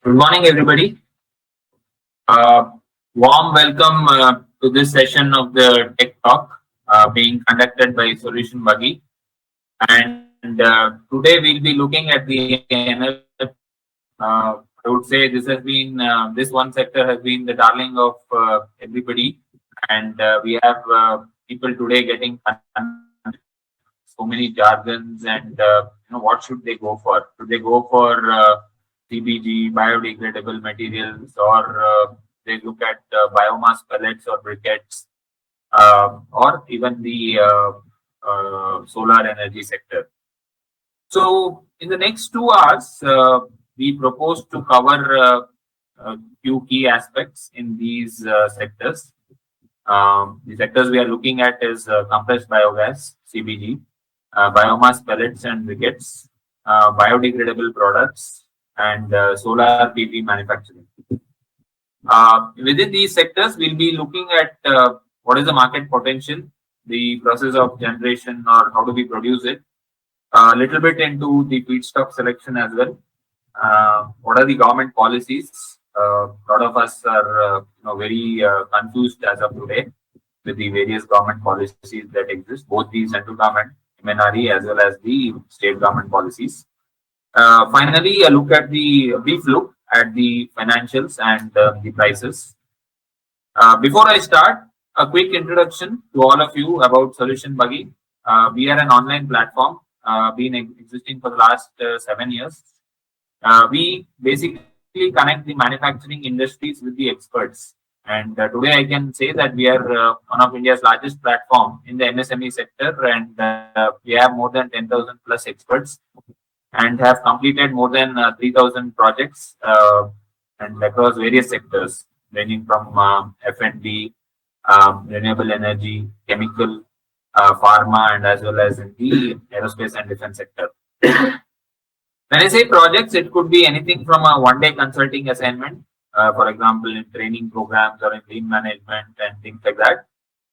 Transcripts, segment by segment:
Good morning, everybody. Uh, Warm welcome to this session of the Tech Talk being conducted by Solutionbuggy. And today we'll be looking at the energy. I would say this one sector has been the darling of everybody, and we have people today getting so many jargons, and what should they go for? Should they go for CBG, biodegradable materials, or they look at biomass pellets or briquettes, or even the solar energy sector? So, in the next 2 hours, we propose to cover few key aspects in these sectors. The sectors we are looking at is compressed biogas (CBG), biomass pellets and briquettes, biodegradable products, and solar PV manufacturing. Within these sectors, we'll be looking at what is the market potential, the process of generation, or how do we produce it, a little bit into the feedstock selection as well. What are the government policies? A lot of us are very confused as of today with the various government policies that exist, both the central government, MNRE, as well as the state government policies. Finally, a brief look at the financials and the prices. Before I start, a quick introduction to all of you about Solutionbuggy. We are an online platform, been existing for the last 7 years. We basically connect the manufacturing industries with the experts. And today I can say that we are one of India's largest platform in the MSME sector, and we have more than 10,000 plus experts and have completed more than 3,000 projects and across various sectors ranging from F&B, renewable energy, chemical, pharma, and as well as in the aerospace and defense sector. When I say projects, it could be anything from a one-day consulting assignment, for example, in training programs or in lean management and things like that,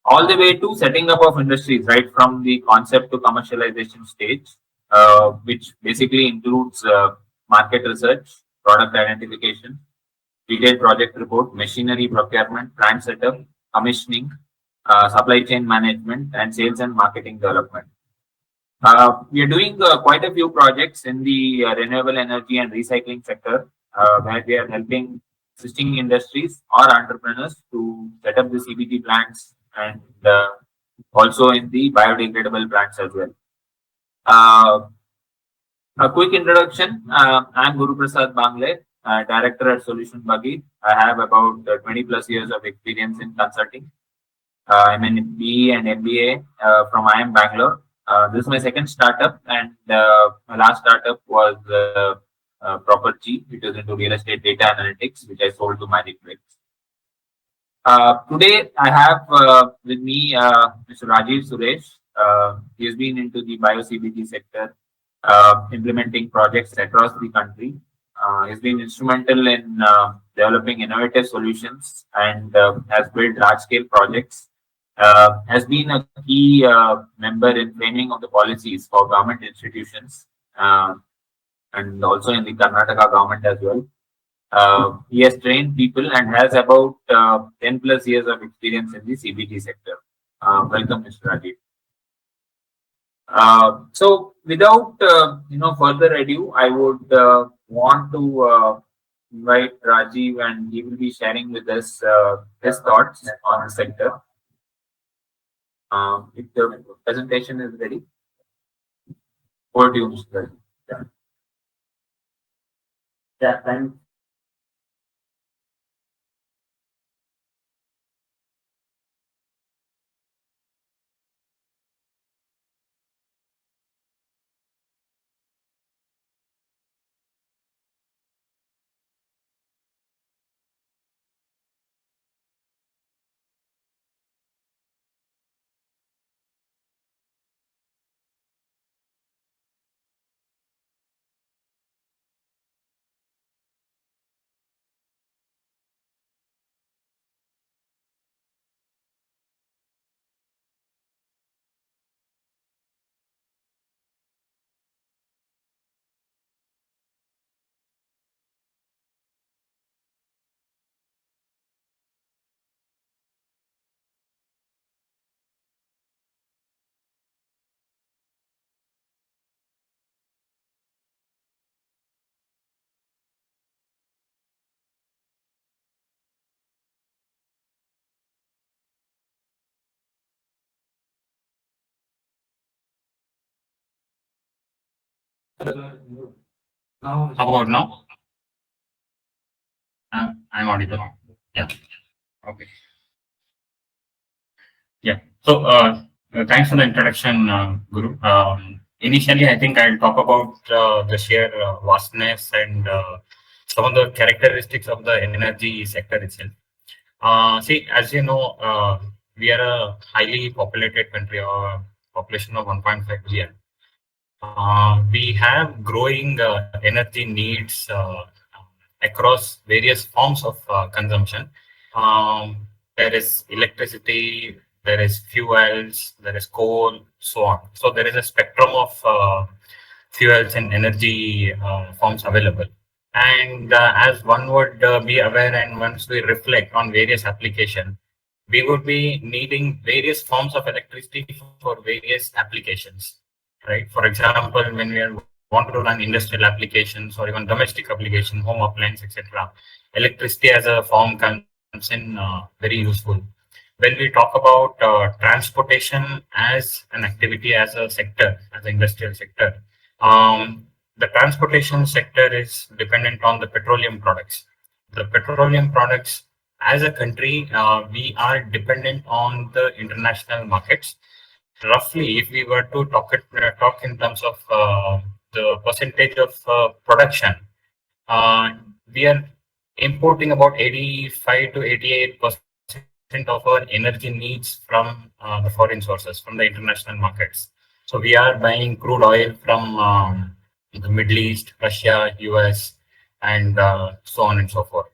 all the way to setting up of industries, right from the concept to commercialization stage, which basically includes market research, product identification, detailed project report, machinery procurement, plant setup, commissioning, supply chain management, and sales and marketing development. We are doing quite a few projects in the renewable energy and recycling sector, where we are helping existing industries or entrepreneurs to set up the CBG plants and also in the biodegradable plants as well. A quick introduction. I'm Guru Prasad Bangle, director at Solutionbuggy. I have about 20 plus years of experience in consulting. I'm an BE and MBA from IIM Bangalore. This is my second startup, and my last startup was Property. It was into real estate data analytics, which I sold to Magic Bricks. Today, I have with me Mr. Rajiv Suresh. He has been into the bio-CBG sector, implementing projects across the country. He's been instrumental in developing innovative solutions and has built large-scale projects. Has been a key member in framing of the policies for government institutions and also in the Karnataka government as well. He has trained people and has about 10 plus years of experience in the CBG sector. Welcome, Mr. Rajiv. So, without further ado, I would want to invite Rajiv, and he will be sharing with us his thoughts on the sector. If the presentation is ready, over to you, Mr. Rajiv. Yeah, yeah, thanks. How about now? I'm audible. Yeah. Okay. Yeah. So, thanks for the introduction, Guru. Initially, I think I'll talk about the sheer vastness and some of the characteristics of the energy sector itself. See, as you know, we are a highly populated country, or population of 1.5 billion. We have growing energy needs across various forms of consumption. There is electricity, there is fuels, there is coal, so on. So there is a spectrum of fuels and energy forms available. And as one would be aware, and once we reflect on various applications, we would be needing various forms of electricity for various applications, right? For example, when want to run industrial applications or even domestic application, home appliance, etc., electricity as a form comes in very useful. When we talk about transportation as an activity, as a sector, as an industrial sector, the transportation sector is dependent on the petroleum products. The petroleum products, as a country, we are dependent on the international markets. Roughly, if we were to talk in terms of the percentage of production, uh, we are importing about 85 to 88% of our energy needs from the foreign sources, from the international markets. So we are buying crude oil from the Middle East, Russia, US, and so on and so forth.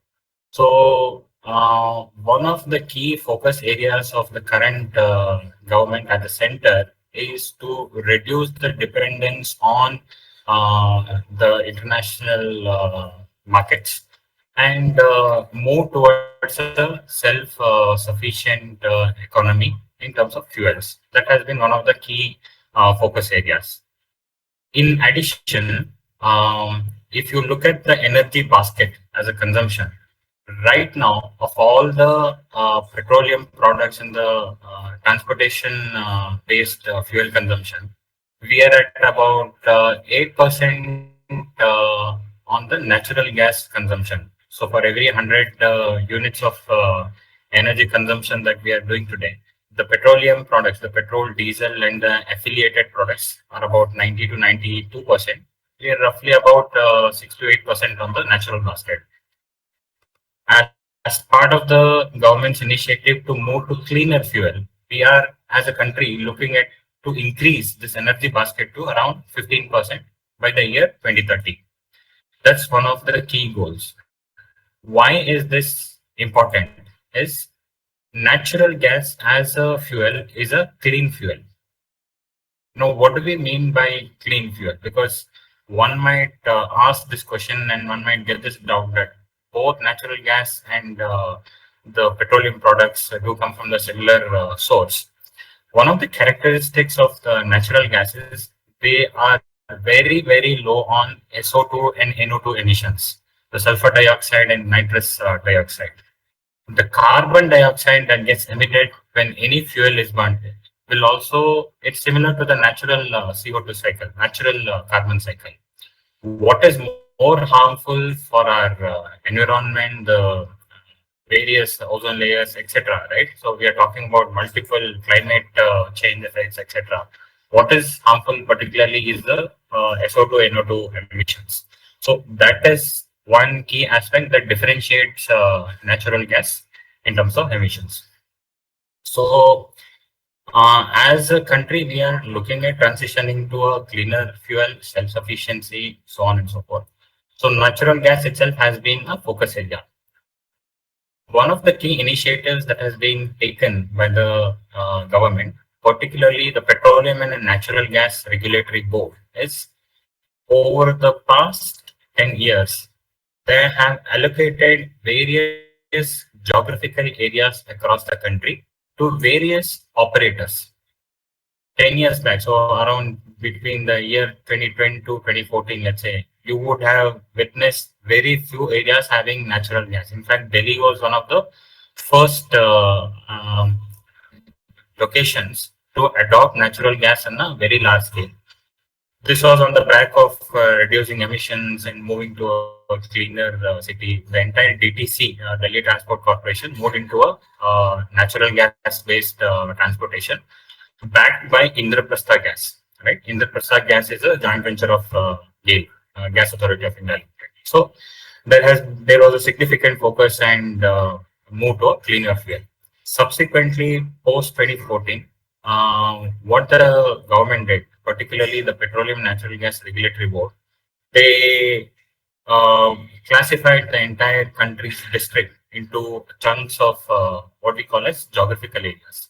So, one of the key focus areas of the current government at the center is to reduce the dependence on the international markets and move towards a self-sufficient economy in terms of fuels. That has been one of the key focus areas. In addition, if you look at the energy basket as a consumption, right now, of all the petroleum products in the transportation based fuel consumption, we are at about 8% on the natural gas consumption. So for every 100 units of energy consumption that we are doing today, the petroleum products, the petrol, diesel, and the affiliated products are about 90 to 92%. We are roughly about 6 to 8% on the natural basket. As part of the government's initiative to move to cleaner fuel, we are, as a country, looking at to increase this energy basket to around 15% by the year 2030. That's one of the key goals. Why is this important? Is natural gas as a fuel is a clean fuel. Now, what do we mean by clean fuel? Because one might ask this question and one might get this doubt that both natural gas and the petroleum products do come from the similar source. One of the characteristics of the natural gases, they are very, very low on SO2 and NO2 emissions, the sulfur dioxide and nitrous dioxide. The carbon dioxide that gets emitted when any fuel is burned will also, it's similar to the natural CO2 cycle, natural carbon cycle. What is more harmful for our environment, the various ozone layers, etc. Right? So we are talking about multiple climate change effects, etc. What is harmful particularly is the SO2, NO2 emissions. So that is one key aspect that differentiates natural gas in terms of emissions. So as a country, we are looking at transitioning to a cleaner fuel, self-sufficiency, so on and so forth. So natural gas itself has been a focus area. One of the key initiatives that has been taken by the government, particularly the Petroleum and Natural Gas Regulatory Board, is over the past 10 years, they have allocated various geographical areas across the country to various operators. 10 years back, so around between the year 2020 to 2014, let's say, you would have witnessed very few areas having natural gas. In fact, Delhi was one of the first locations to adopt natural gas on a very large scale. This was on the back of reducing emissions and moving to a cleaner city. The entire DTC, Delhi Transport Corporation, moved into a natural gas-based transportation, backed by Indraprastha Gas. Right, Indraprastha Gas is a joint venture of GAIL, Gas Authority of India Limited. So there was a significant focus and move to a cleaner fuel. Subsequently, post 2014, what the government did, particularly the Petroleum Natural Gas Regulatory Board, they classified the entire country's district into chunks of what we call as geographical areas.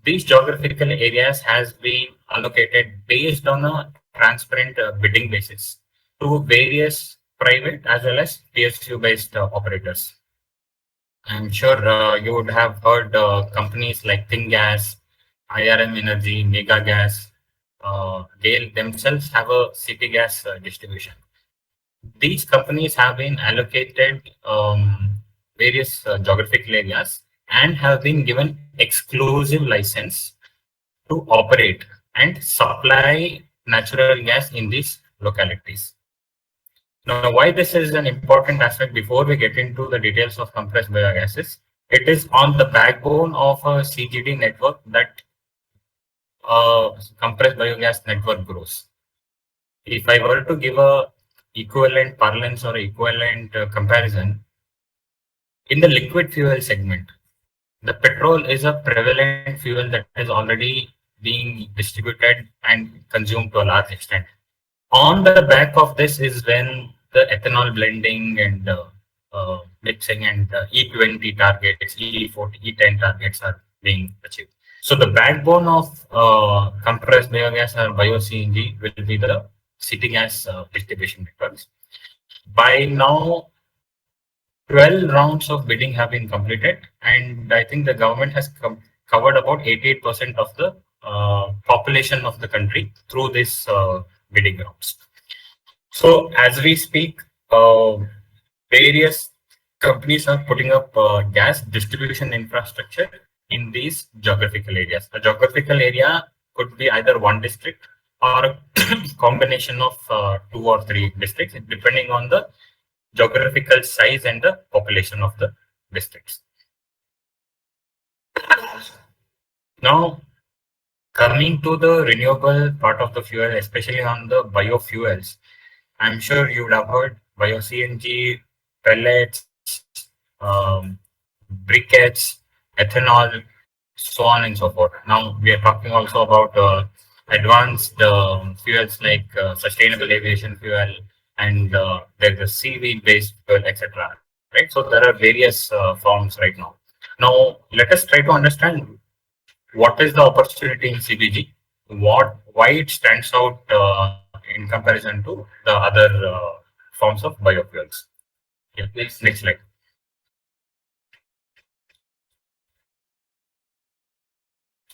These geographical areas has been allocated based on a transparent bidding basis to various private as well as PSU based operators. I'm sure you would have heard companies like ThinGas, IRM Energy, Mega Gas, GAIL themselves have a city gas distribution. These companies have been allocated various geographical areas and have been given exclusive license to operate and supply natural gas in these localities. Now, why this is an important aspect before we get into the details of compressed biogases, it is on the backbone of a CGD network that compressed biogas network grows. If I were to give a equivalent parlance or equivalent comparison, in the liquid fuel segment, the petrol is a prevalent fuel that is already being distributed and consumed to a large extent. On the back of this is when the ethanol blending and mixing and E20 targets, E40, E10 targets are being achieved. So the backbone of compressed biogas or Bio-CNG will be the city gas distribution networks. By now, 12 rounds of bidding have been completed, and I think the government has covered about 88% of the population of the country through this bidding rounds. So as we speak, various companies are putting up gas distribution infrastructure in these geographical areas. A geographical area could be either one district or a combination of 2 or 3 districts, depending on the geographical size and the population of the districts. Now, coming to the renewable part of the fuel, especially on the biofuels, I'm sure you would have heard Bio-CNG, pellets, briquettes, ethanol, so on and so forth. Now, we are talking also about advanced fuels like sustainable aviation fuel, and there's a seaweed based fuel, etc. Right? So there are various forms right now. Now, let us try to understand what is the opportunity in CBG, why it stands out in comparison to the other forms of biofuels. Yeah, next slide.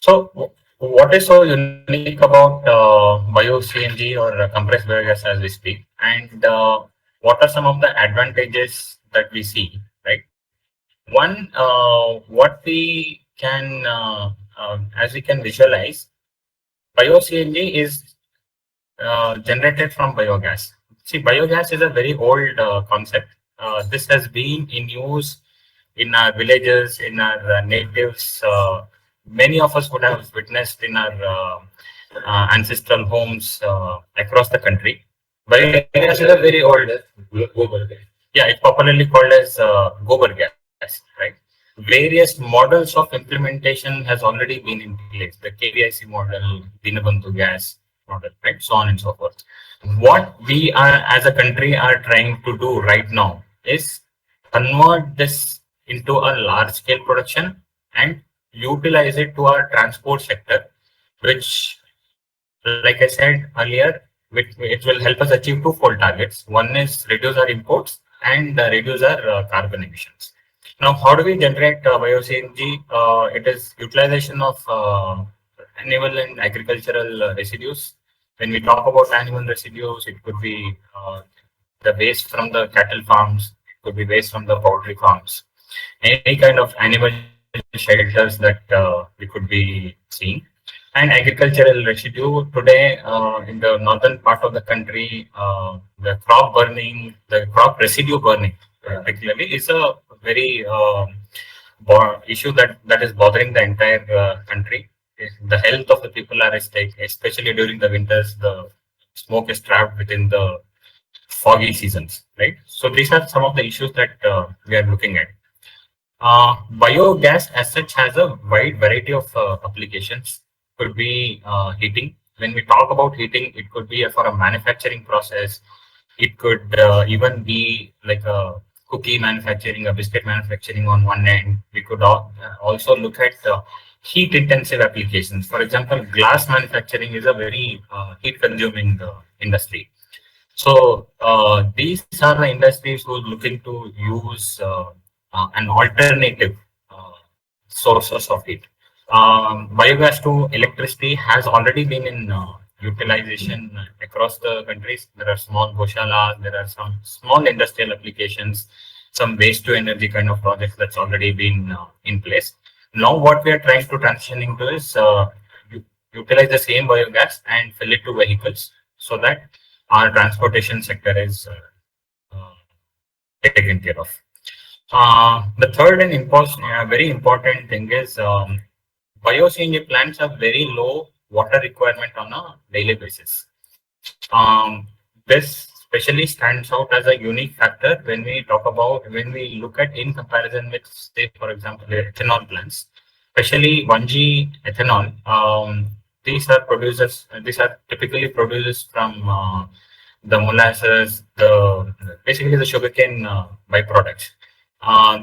So, what is so unique about Bio-CNG or compressed biogas as we speak, and what are some of the advantages that we see? Right. One, what we can, as we can visualize, Bio-CNG is generated from biogas. See, biogas is a very old concept. This has been in use in our villages, in our natives. Many of us would have witnessed in our ancestral homes across the country. Biogas is a very old. Yeah, it's popularly called as gobar gas, right? Various models of implementation has already been in place. The KVIC model, Dinabandhu gas model, right? So on and so forth. What we are as a country are trying to do right now is convert this into a large scale production and utilize it to our transport sector, which, like I said earlier, it will help us achieve twofold targets. One is reduce our imports and reduce our carbon emissions. Now, how do we generate Bio-CNG? It is utilization of animal and agricultural residues. When we talk about animal residues, it could be the waste from the cattle farms, it could be waste from the poultry farms, any kind of animal shelters that we could be seeing. And agricultural residue today in the northern part of the country, the crop burning, the crop residue burning, particularly, is a very issue that is bothering the entire country. The health of the people are at stake, especially during the winters. The smoke is trapped within the foggy seasons, right? So these are some of the issues that we are looking at. Biogas as such has a wide variety of applications. Could be heating. When we talk about heating, it could be for a manufacturing process. It could even be like a cookie manufacturing, a biscuit manufacturing on one end. We could also look at heat intensive applications. For example, glass manufacturing is a very heat consuming industry. So these are the industries who are looking to use an alternative sources of heat. Biogas to electricity has already been in utilization across the countries. There are small goshalas, there are some small industrial applications, some waste to energy kind of projects that's already been in place. Now what we are trying to transition into is utilize the same biogas and fill it to vehicles so that our transportation sector is taken care of. The third and very important thing is Bio-CNG plants have very low water requirement on a daily basis. This especially stands out as a unique factor when we look at in comparison with, say, for example, ethanol plants, especially 1G ethanol. These are typically produced from the molasses, basically the sugarcane byproducts.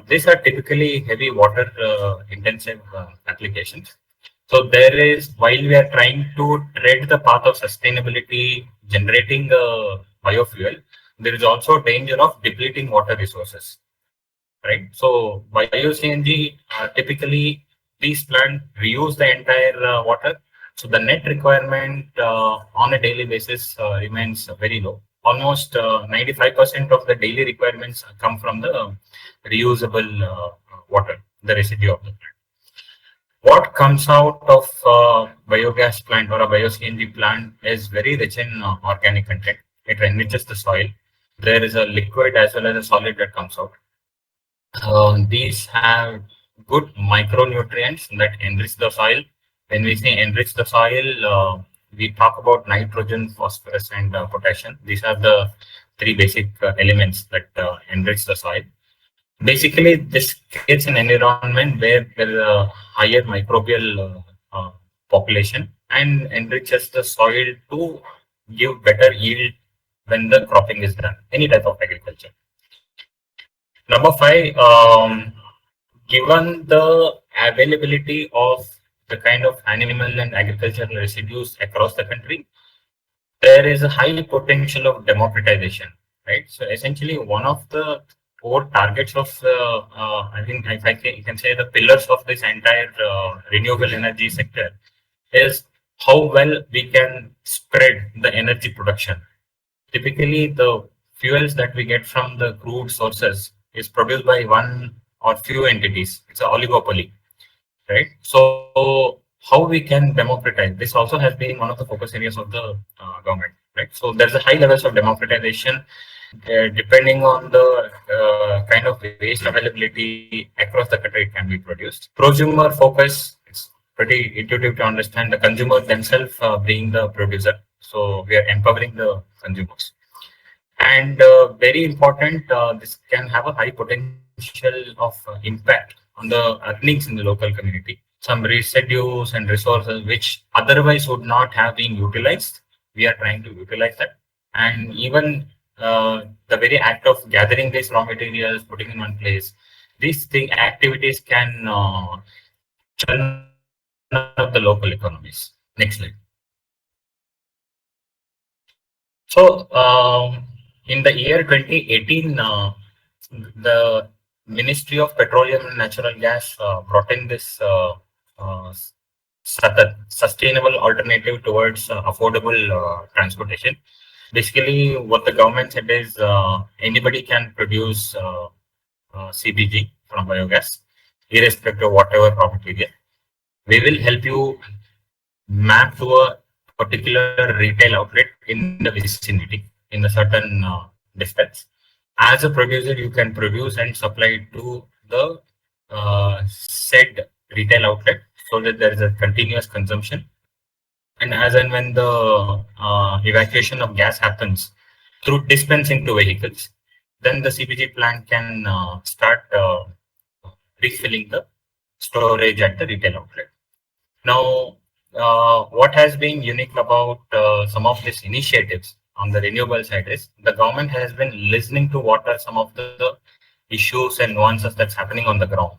These are typically heavy water intensive applications. So while we are trying to tread the path of sustainability, generating biofuel, there is also danger of depleting water resources, right? So Bio-CNG, typically these plants reuse the entire water. So the net requirement on a daily basis remains very low. Almost 95% of the daily requirements come from the reusable water, the residue of the plant. What comes out of biogas plant or a bio-CNG plant is very rich in organic content. It enriches the soil. There is a liquid as well as a solid that comes out. These have good micronutrients that enrich the soil. When we say enrich the soil, we talk about nitrogen, phosphorus, and potassium. These are the three basic elements that enrich the soil. Basically, this creates an environment where there is a higher microbial population and enriches the soil to give better yield when the cropping is done, any type of agriculture. Number five, given the availability of the kind of animal and agricultural residues across the country, there is a high potential of democratization, right? So essentially, one of the core targets of, I think, if you can say the pillars of this entire renewable energy sector is how well we can spread the energy production. Typically, the fuels that we get from the crude sources is produced by one or few entities. It's an oligopoly, right? So how we can democratize, this also has been one of the focus areas of the government, right? So there's a high levels of democratization depending on the kind of waste availability across the country it can be produced. Prosumer focus, it's pretty intuitive to understand the consumer themselves being the producer. So we are empowering the consumers. And very important, this can have a high potential of impact on the earnings in the local community. Some residues and resources which otherwise would not have been utilized, we are trying to utilize that. And even the very act of gathering these raw materials, putting in one place, these activities can churn up the local economies. Next slide. So in the year 2018, the Ministry of Petroleum and Natural Gas brought in this sustainable alternative towards affordable transportation. Basically, what the government said is anybody can produce CBG from biogas, irrespective of whatever raw material. We will help you map to a particular retail outlet in the vicinity in a certain distance. As a producer, you can produce and supply it to the said retail outlet so that there is a continuous consumption. And as and when the evacuation of gas happens through dispensing to vehicles, then the CBG plant can start refilling the storage at the retail outlet. Now, what has been unique about some of these initiatives on the renewable side is the government has been listening to what are some of the issues and nuances that's happening on the ground.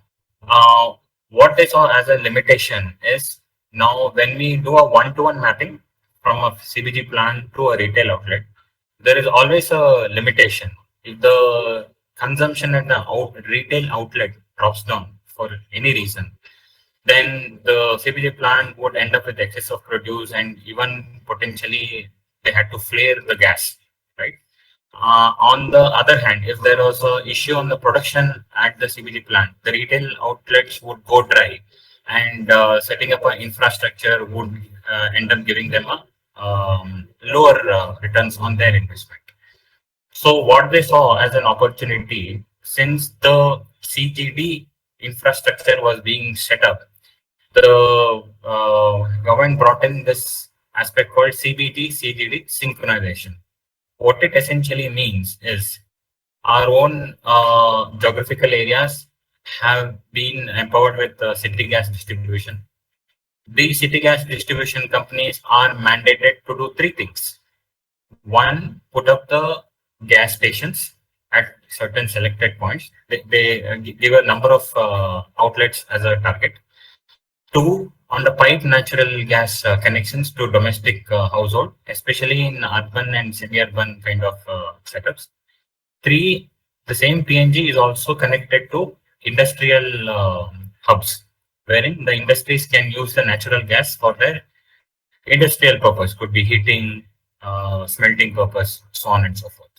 Uh, what they saw as a limitation is now when we do a one-to-one mapping from a CBG plant to a retail outlet, there is always a limitation. If the consumption at the retail outlet drops down for any reason, then the CBG plant would end up with excess of produce and even potentially they had to flare the gas, right? On the other hand, if there was an issue on the production at the CBG plant, the retail outlets would go dry, and setting up an infrastructure would end up giving them a lower returns on their investment. So what they saw as an opportunity, since the CGD infrastructure was being set up, the government brought in this aspect called CBG CGD synchronization. What it essentially means is our own geographical areas have been empowered with city gas distribution. These city gas distribution companies are mandated to do three things. One, put up the gas stations at certain selected points. They give a number of outlets as a target. Two, on the pipe natural gas connections to domestic household, especially in urban and semi-urban kind of setups. Three, the same PNG is also connected to industrial hubs, wherein the industries can use the natural gas for their industrial purpose, could be heating, smelting purpose, so on and so forth.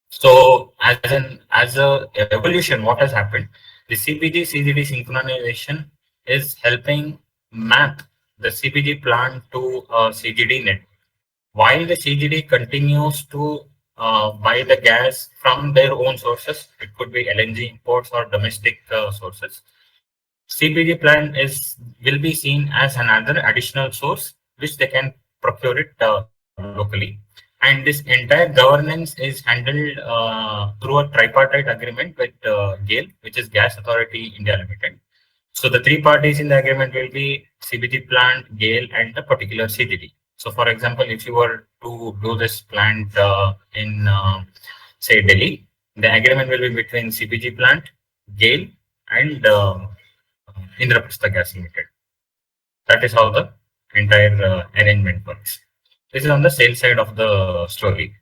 So as a evolution, what has happened? The CPG CGD synchronization is helping map the CPG plant to a CGD net, while the CGD continues to buy the gas from their own sources. It could be LNG imports or domestic sources. CPG plant will be seen as another additional source which they can procure it locally. And this entire governance is handled through a tripartite agreement with GAIL, which is Gas Authority India Limited. So the three parties in the agreement will be CBG plant, GAIL, and the particular CGD. So for example, if you were to do this plant in say Delhi, the agreement will be between CBG plant, GAIL, and Indraprastha Gas Limited. That is how the entire arrangement works. This is on the sales side of the story.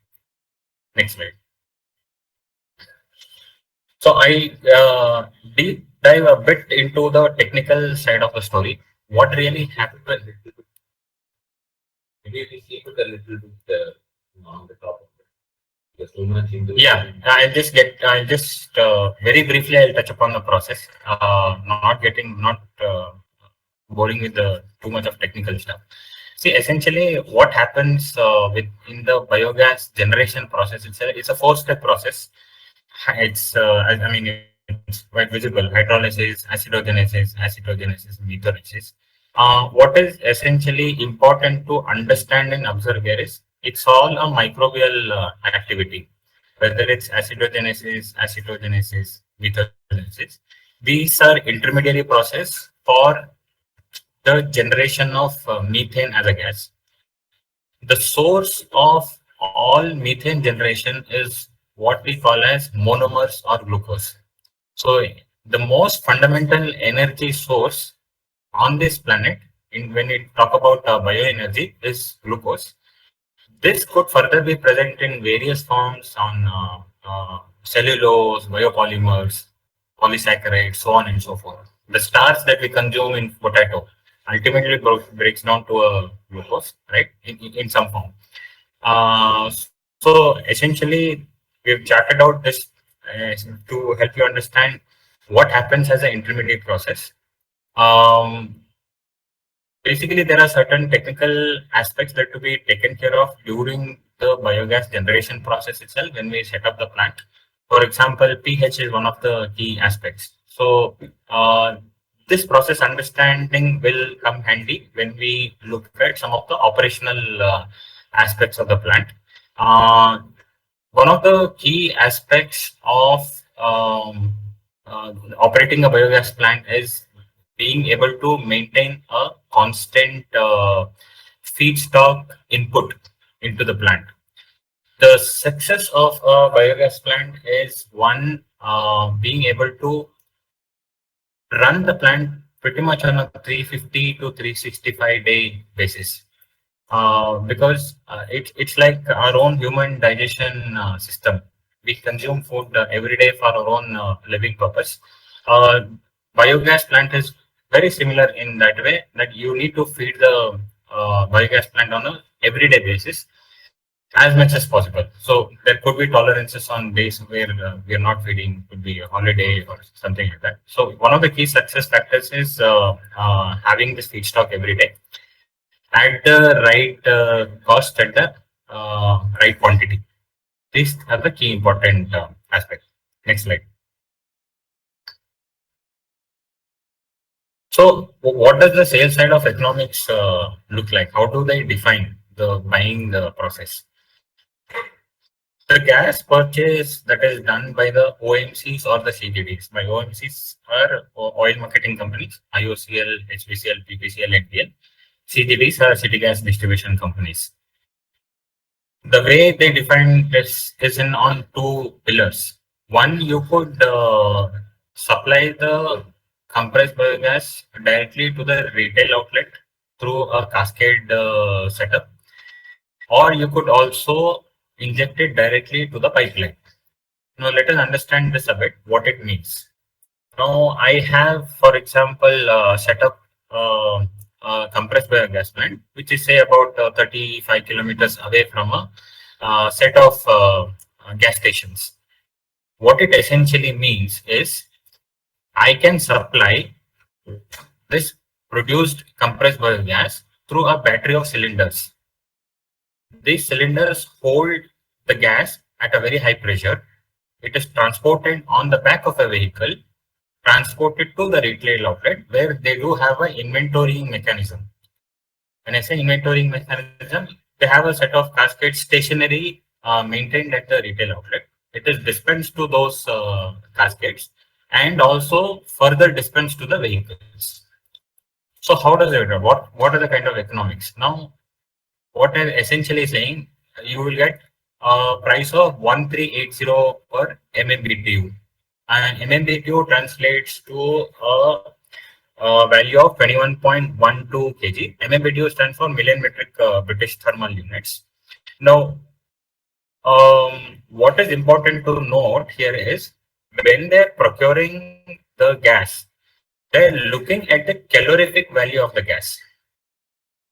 Next slide. So I deep dive a bit into the technical side of the story. What really happened? Maybe we keep it a little bit on the top of it. There's too much into it. Yeah, I'll just very briefly I'll touch upon the process. Not boring with the too much of technical stuff. See, essentially, what happens in the biogas generation process itself? It's a four-step process. It's I mean it's quite visible: hydrolysis, acetogenesis, methanolysis. What is essentially important to understand and observe here is it's all a microbial activity, whether it's acidogenesis, acetogenesis, methanolysis. These are intermediary process for the generation of methane as a gas. The source of all methane generation is what we call as monomers or glucose. So the most fundamental energy source on this planet, when we talk about bioenergy, is glucose. This could further be present in various forms on cellulose, biopolymers, polysaccharides, so on and so forth. The starch that we consume in potato ultimately breaks down to a glucose, right, in some form. So essentially, we've charted out this to help you understand what happens as an intermediate process. basically there are certain technical aspects that to be taken care of during the biogas generation process itself when we set up the plant. For example, pH is one of the key aspects. So this process understanding will come handy when we look at some of the operational aspects of the plant. One of the key aspects of operating a biogas plant is being able to maintain a constant feedstock input into the plant. The success of a biogas plant is one, being able to run the plant pretty much on a 350 to 365-day basis. Because it's like our own human digestion system. We consume food every day for our own living purpose. Biogas plant is very similar in that way, that you need to feed the biogas plant on a everyday basis as much as possible. So there could be tolerances on days where we are not feeding, could be a holiday or something like that. So one of the key success factors is having this feedstock every day at the right cost, at the right quantity. These are the key important aspects. Next slide. So what does the sales side of economics look like? How do they define the buying process? The gas purchase that is done by the OMCs or the CGDs. By OMCs are oil marketing companies, IOCL, HPCL, PPCL, NPL. CGDs are city gas distribution companies. The way they define this is on two pillars. One, you could supply the compressed biogas directly to the retail outlet through a cascade setup, or you could also inject it directly to the pipeline. Now let us understand this a bit, what it means. Now I have, for example, set up compressed biogas plant, which is say about 35 kilometers away from a set of gas stations. What it essentially means is I can supply this produced compressed biogas through a battery of cylinders. These cylinders hold the gas at a very high pressure. It is transported on the back of a vehicle, transported to the retail outlet, where they do have an inventorying mechanism. When I say inventorying mechanism, they have a set of cascade stationary maintained at the retail outlet. It is dispensed to those cascades and also further dispensed to the vehicles. So how does it work? What are the kind of economics? Now, what I'm essentially saying, you will get a price of 1380 per MMBTU. And MMBTU translates to a value of 21.12 kg. MMBTU stands for million metric British thermal units. Now, what is important to note here is when they're procuring the gas, they're looking at the calorific value of the gas.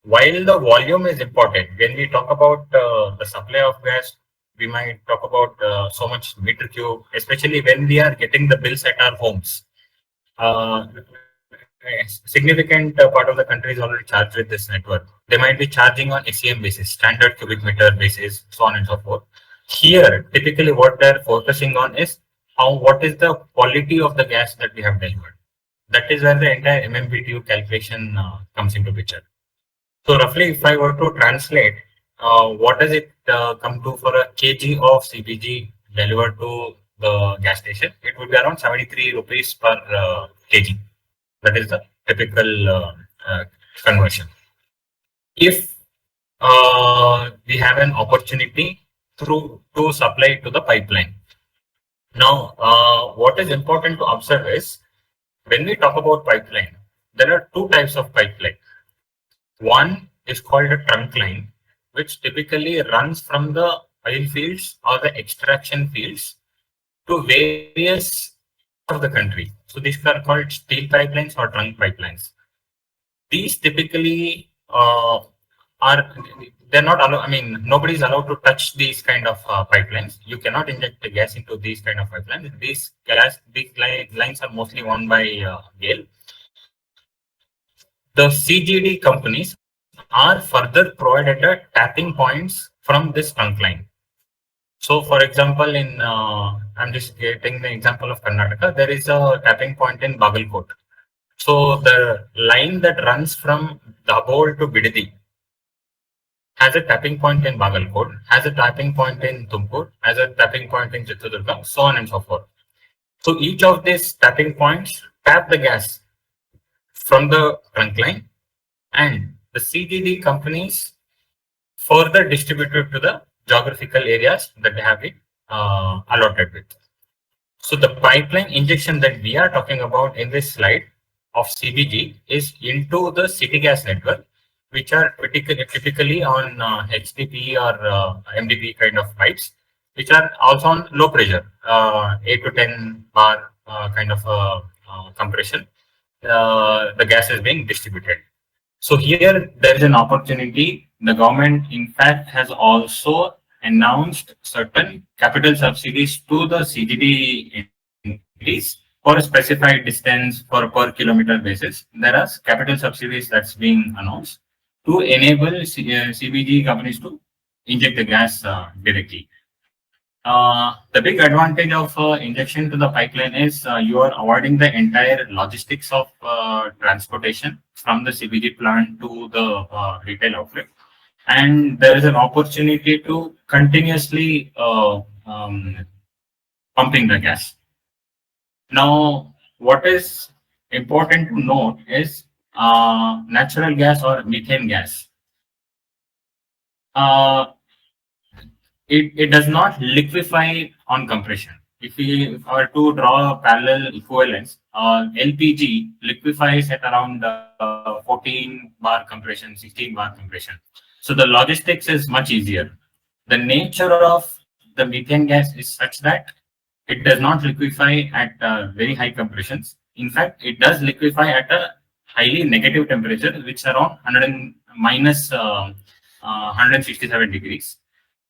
While the volume is important, when we talk about the supply of gas, we might talk about so much meter cube, especially when we are getting the bills at our homes. Significant part of the country is already charged with this network. They might be charging on SCM basis, standard cubic meter basis, so on and so forth. Here, typically what they're focusing on is what is the quality of the gas that we have delivered. That is where the entire MMBTU calculation comes into picture. So roughly, if I were to translate, what does it come to for a kg of CBG delivered to the gas station? It would be around 73 rupees per kg. That is the typical conversion. If we have an opportunity to supply to the pipeline. Now, what is important to observe is when we talk about pipeline, there are two types of pipeline. One is called a trunk line, which typically runs from the oil fields or the extraction fields to various parts of the country. So these are called steel pipelines or trunk pipelines. These typically they're not allowed. I mean, nobody is allowed to touch these kind of pipelines. You cannot inject the gas into these kind of pipelines. These lines are mostly owned by GAIL. the CGD companies are further provided tapping points from this trunk line. So, for example, in I'm just getting the example of Karnataka. There is a tapping point in Bagalkot. So the line that runs from Dabhol to Bidadi has a tapping point in Bagalkot, has a tapping point in Tumkur, has a tapping point in Chitradurga, so on and so forth. So each of these tapping points tap the gas from the trunk line, and the CGD companies further distribute it to the geographical areas that they have been allotted with. So the pipeline injection that we are talking about in this slide of CBG is into the city gas network, which are typically on HDP or MDP kind of pipes, which are also on low pressure, 8 to 10 bar kind of compression. The gas is being distributed. So here there is an opportunity. The government, in fact, has also announced certain capital subsidies to the CGD entities for a specified distance for a per kilometer basis. There are capital subsidies that's being announced to enable CBG companies to inject the gas directly. The big advantage of injection to the pipeline is you are avoiding the entire logistics of transportation from the CBG plant to the retail outlet, and there is an opportunity to continuously pumping the gas. Now, what is important to note is natural gas or methane gas. It does not liquefy on compression. If we are to draw parallel equivalence, LPG liquefies at around 14 bar compression, 16 bar compression. So the logistics is much easier. The nature of the methane gas is such that it does not liquefy at very high compressions. In fact, it does liquefy at a highly negative temperature, which is around minus 167 degrees.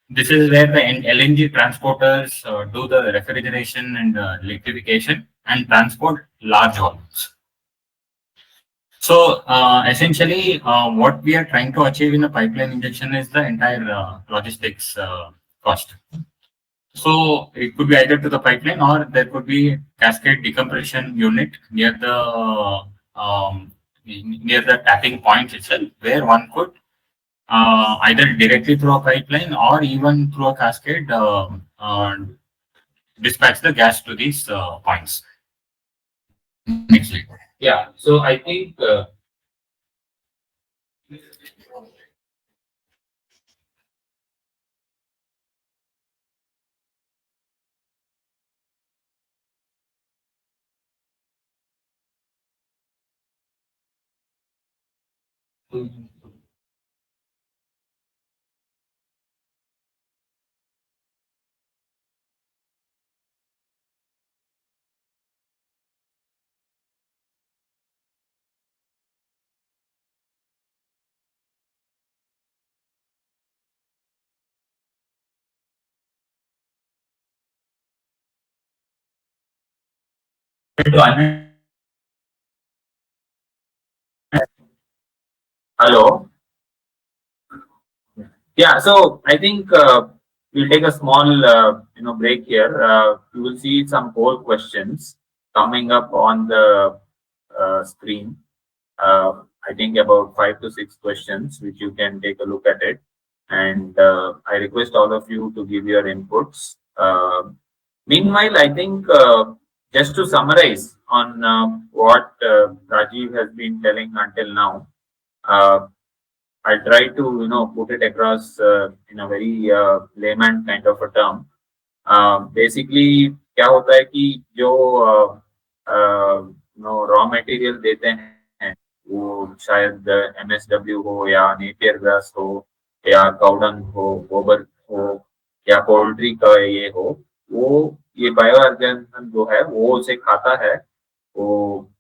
This is where the LNG transporters do the refrigeration and liquefaction and transport large volumes. So essentially, what we are trying to achieve in the pipeline injection is the entire logistics cost. So it could be either to the pipeline, or there could be cascade decompression unit near the tapping point itself, where one could either directly through a pipeline or even through a cascade dispatch the gas to these points. Next slide. Yeah, so I think hello. Yeah, so I think we'll take a small break here. You will see some poll questions coming up on the screen. I think about 5 to 6 questions, which you can take a look at it. And I request all of you to give your inputs. Meanwhile, I think just to summarize on what Rajiv has been telling until now, I try to put it across in a very layman kind of a term. Basically, क्या होता है कि जो raw material देते हैं वो शायद MSW हो या नेपियर ग्रास हो या काउडंग हो, गोबर हो या पोल्ट्री का ये हो, वो ये बायो ऑर्गेनिज्म जो है वो उसे खाता है, वो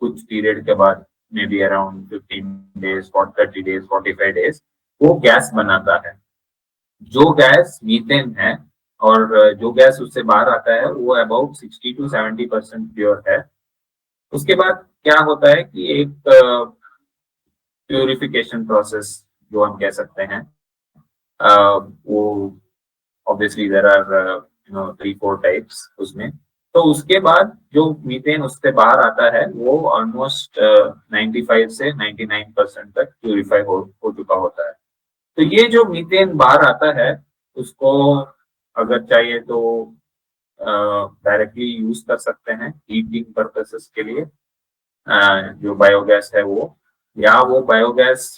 कुछ पीरियड के बाद may be around 15 days, 30 days, 45 days वो गैस बनाता है. जो गैस मीथेन है और जो गैस उससे बाहर आता है वो अबाउट 60 to 70% प्योर है. उसके बाद क्या होता है कि एक प्यूरिफिकेशन प्रोसेस जो हम कह सकते हैं, वो ऑब्वियसली देयर आर 3-4 टाइप्स उसमें। तो उसके बाद जो मीथेन उससे बाहर आता है वो ऑलमोस्ट 95 से 99% तक प्यूरिफाई हो चुका होता है। तो ये जो मीथेन बाहर आता है उसको अगर चाहिए तो डायरेक्टली यूज कर सकते हैं हीटिंग पर्पसेस के लिए, जो बायोगैस है वो, या वो बायोगैस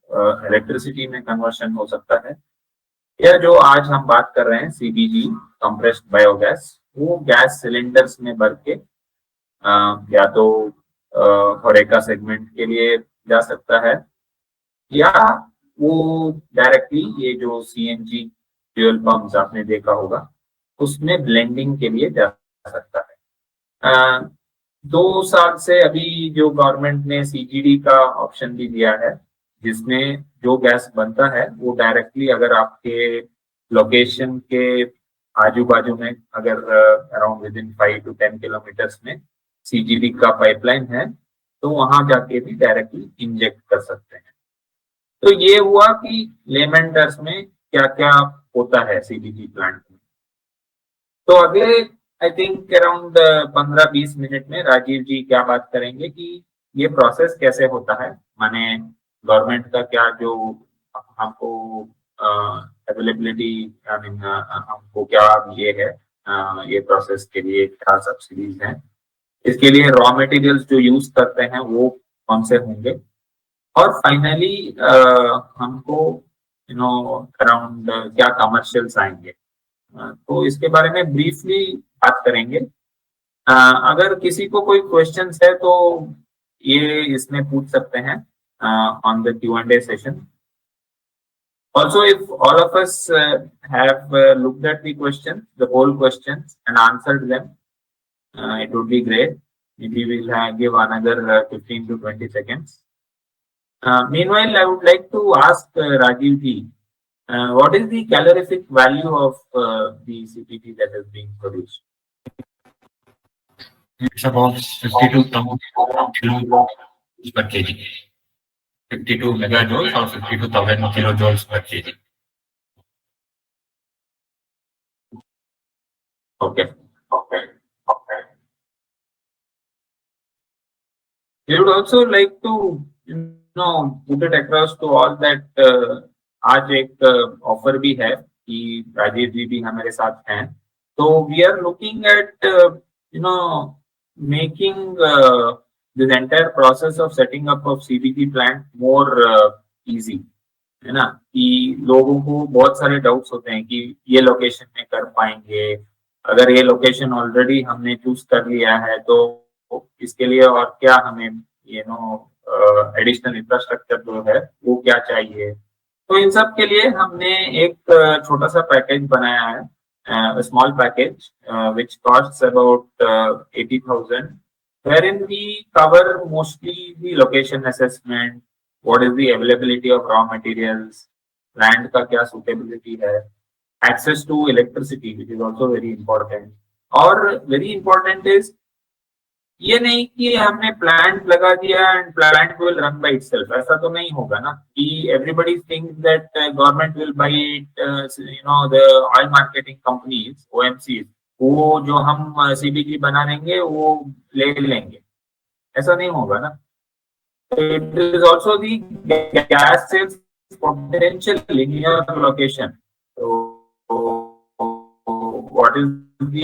इलेक्ट्रिसिटी में कन्वर्शन हो सकता है, या जो आज हम बात कर रहे हैं सीबीजी कंप्रेस्ड बायोगैस, वो गैस सिलेंडर्स में भर के या तो होरेका सेगमेंट के लिए जा सकता है, या वो डायरेक्टली ये जो सीएनजी फ्यूल पंप्स आपने देखा होगा उसमें ब्लेंडिंग के लिए जा सकता है। 2 साल से अभी जो गवर्नमेंट ने सीजीडी का ऑप्शन भी दिया है, जिसमें जो गैस बनता है वो डायरेक्टली अगर आपके लोकेशन के आजू बाजू में अगर around with in 5 to 10 kilometres में सीजीडी का पाइपलाइन है तो वहां जाके भी डायरेक्टली इंजेक्ट कर सकते हैं। तो ये हुआ कि लेमन टर्म्स में क्या क्या होता है सीबीजी प्लांट में। तो अगले आई थिंक अराउंड 15-20 मिनट में राजीव जी क्या बात करेंगे कि ये प्रोसेस कैसे होता है, माने गवर्नमेंट का क्या जो हमको अवेलेबिलिटी, आई मीन हमको क्या ये है, ये प्रोसेस के लिए क्या सब्सिडीज हैं, इसके लिए रॉ मटेरियल्स जो यूज करते हैं वो कौन से होंगे, और फाइनली हमको अराउंड क्या कमर्शियल्स आएंगे। तो इसके बारे में ब्रीफली बात करेंगे। अगर किसी को कोई क्वेश्चंस है तो ये इसमें पूछ सकते हैं on the Q&A session. Also, if all of us have looked at the questions, the whole questions, and answered them, it would be great. Maybe we'll give another 15 to 20 seconds. Meanwhile, I would like to ask Rajiv ji, what is the calorific value of the CPP that is being produced? It's about 52,000 kilojoules per kg. 52 megajoules or 52,000 kilojoules per kg. Okay. We would also like to put it across to all that आज एक offer भी है कि राजीव जी भी हमारे साथ हैं, तो we are looking at making this entire process of setting up of CBG plant more easy, है ना, कि लोगों को बहुत सारे डाउट्स होते हैं कि ये लोकेशन में कर पाएंगे, अगर ये लोकेशन ऑलरेडी हमने चूज कर लिया है तो इसके लिए और क्या हमें एडिशनल इंफ्रास्ट्रक्चर जो है वो क्या चाहिए। तो इन सब के लिए हमने एक छोटा सा पैकेज बनाया है, small package which costs about 80,000, wherein we cover mostly the location assessment, what is the availability of raw materials, land का क्या suitability है, access to electricity which is also very important, और very important is ये नहीं कि हमने plant लगा दिया and plant will run by itself, ऐसा तो नहीं होगा ना कि everybody thinks that government will buy it, the oil marketing companies OMCs वो जो हम सीबीजी बना लेंगे वो ले लेंगे, ऐसा नहीं होगा ना। It is also the gas sales potential in your location, तो what is the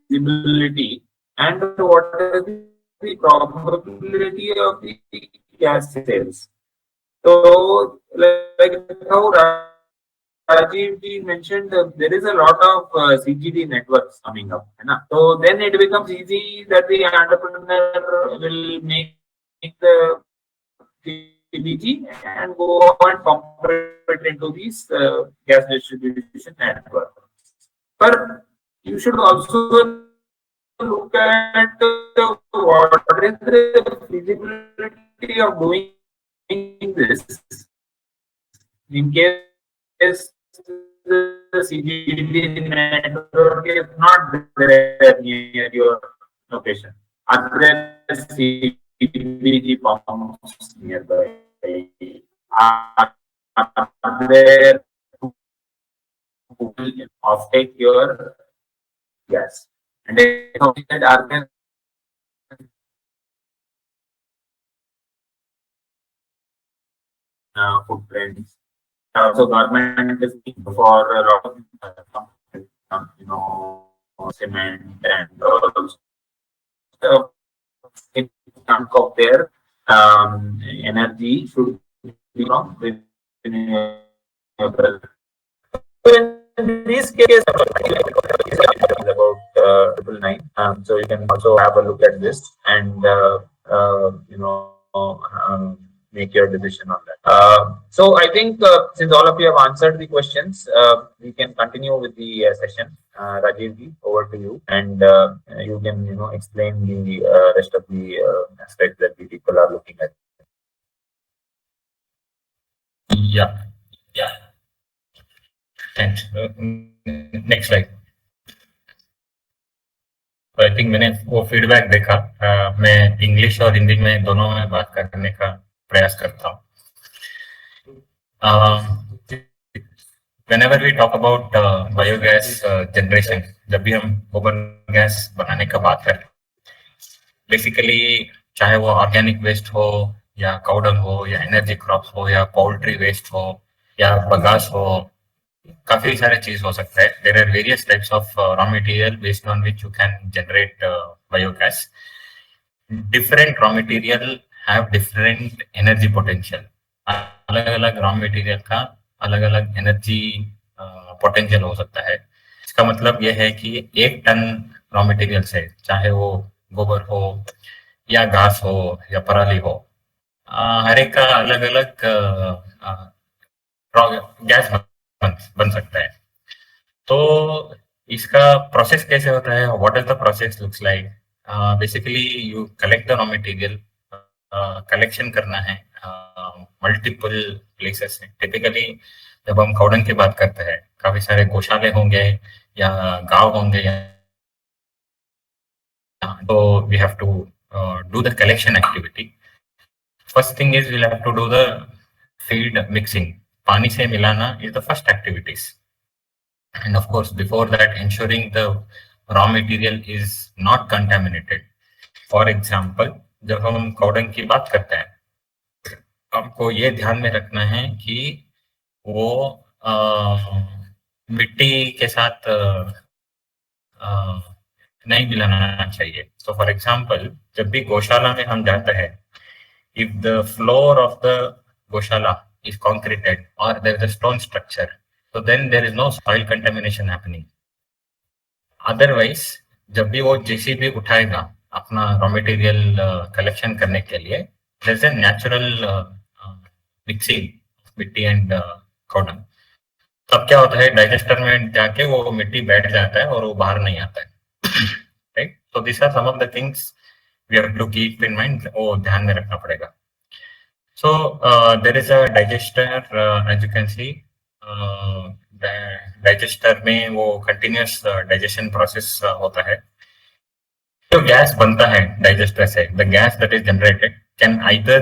feasibility and what is the probability of the gas sales. So like how Rajiv ji mentioned, there is a lot of CGD networks coming up, है ना, so then it becomes easy that the entrepreneur will make the CBG and go and pump it into these gas distribution network. But you should also look at what is the feasibility of doing this in case the CGD network is not there near your location. Are there CBG pumps nearby? Are there who will offtake your gas? And then are there footprints? Also, government is looking for a lot of cement and also in chunk of their energy should be from renewable. In these cases, about 999. So you can also have a look at this and make your decision on that. So I think since all of you have answered the questions, we can continue with the session. Rajiv ji, over to you, and you can explain the rest of the aspects that the people are looking at. Yeah. Thanks. Next slide. तो I think मैंने वो feedback देखा. मैं English और हिंदी में दोनों में बात करने का प्रयास करता हूँ. Whenever we talk about biogas generation, जब भी हम गोबर गैस बनाने का बात करें, बेसिकली चाहे वो ऑर्गेनिक वेस्ट हो या काउडंग हो या एनर्जी क्रॉप्स हो या पोल्ट्री वेस्ट हो या बगास हो, काफी सारे चीज हो सकता है. There are various types of raw material based on which you can generate biogas. Different raw material have different energy potential. अलग अलग रॉ मटेरियल का अलग अलग एनर्जी पोटेंशियल हो सकता है. इसका मतलब यह है कि 1 टन रॉ मटेरियल से, चाहे वो गोबर हो या घास हो या पराली हो, हर एक का अलग अलग गैस बन सकता है. तो इसका प्रोसेस कैसे होता है? What is the process looks like? Basically you collect the raw material. Collection करना है मल्टीपल प्लेसेस से. टिपिकली जब हम काउडंग की बात करते हैं, काफी सारे गौशाले होंगे या गांव होंगे, तो we have to do the collection activity. First thing is we'll have to do the feed mixing. पानी से मिलाना is the first activities. And of course before that ensuring the raw material is not contaminated. For example, जब हम cow dung की बात करते हैं, आपको ये ध्यान में रखना है कि वो मिट्टी के साथ नहीं मिलाना चाहिए. सो फॉर एग्जाम्पल, जब भी गौशाला में हम जाते हैं, if the floor of the goshala is concreted or there is a stone structure, so then there is no soil contamination happening. Otherwise, जब भी वो जेसीबी उठाएगा अपना रॉ मटेरियल कलेक्शन करने के लिए, there is a natural mixing मिट्टी and cow dung. तब क्या होता है, डाइजेस्टर में जाके वो मिट्टी बैठ जाता है और वो बाहर नहीं आता है. Right. So this are some of the things we have to keep in mind. वो ध्यान में रखना पड़ेगा. So there is a digester, as you can see. Digester में वो कंटिन्यूस डाइजेशन प्रोसेस होता है. जो गैस बनता है डाइजेस्टर से, the gas that is generated can either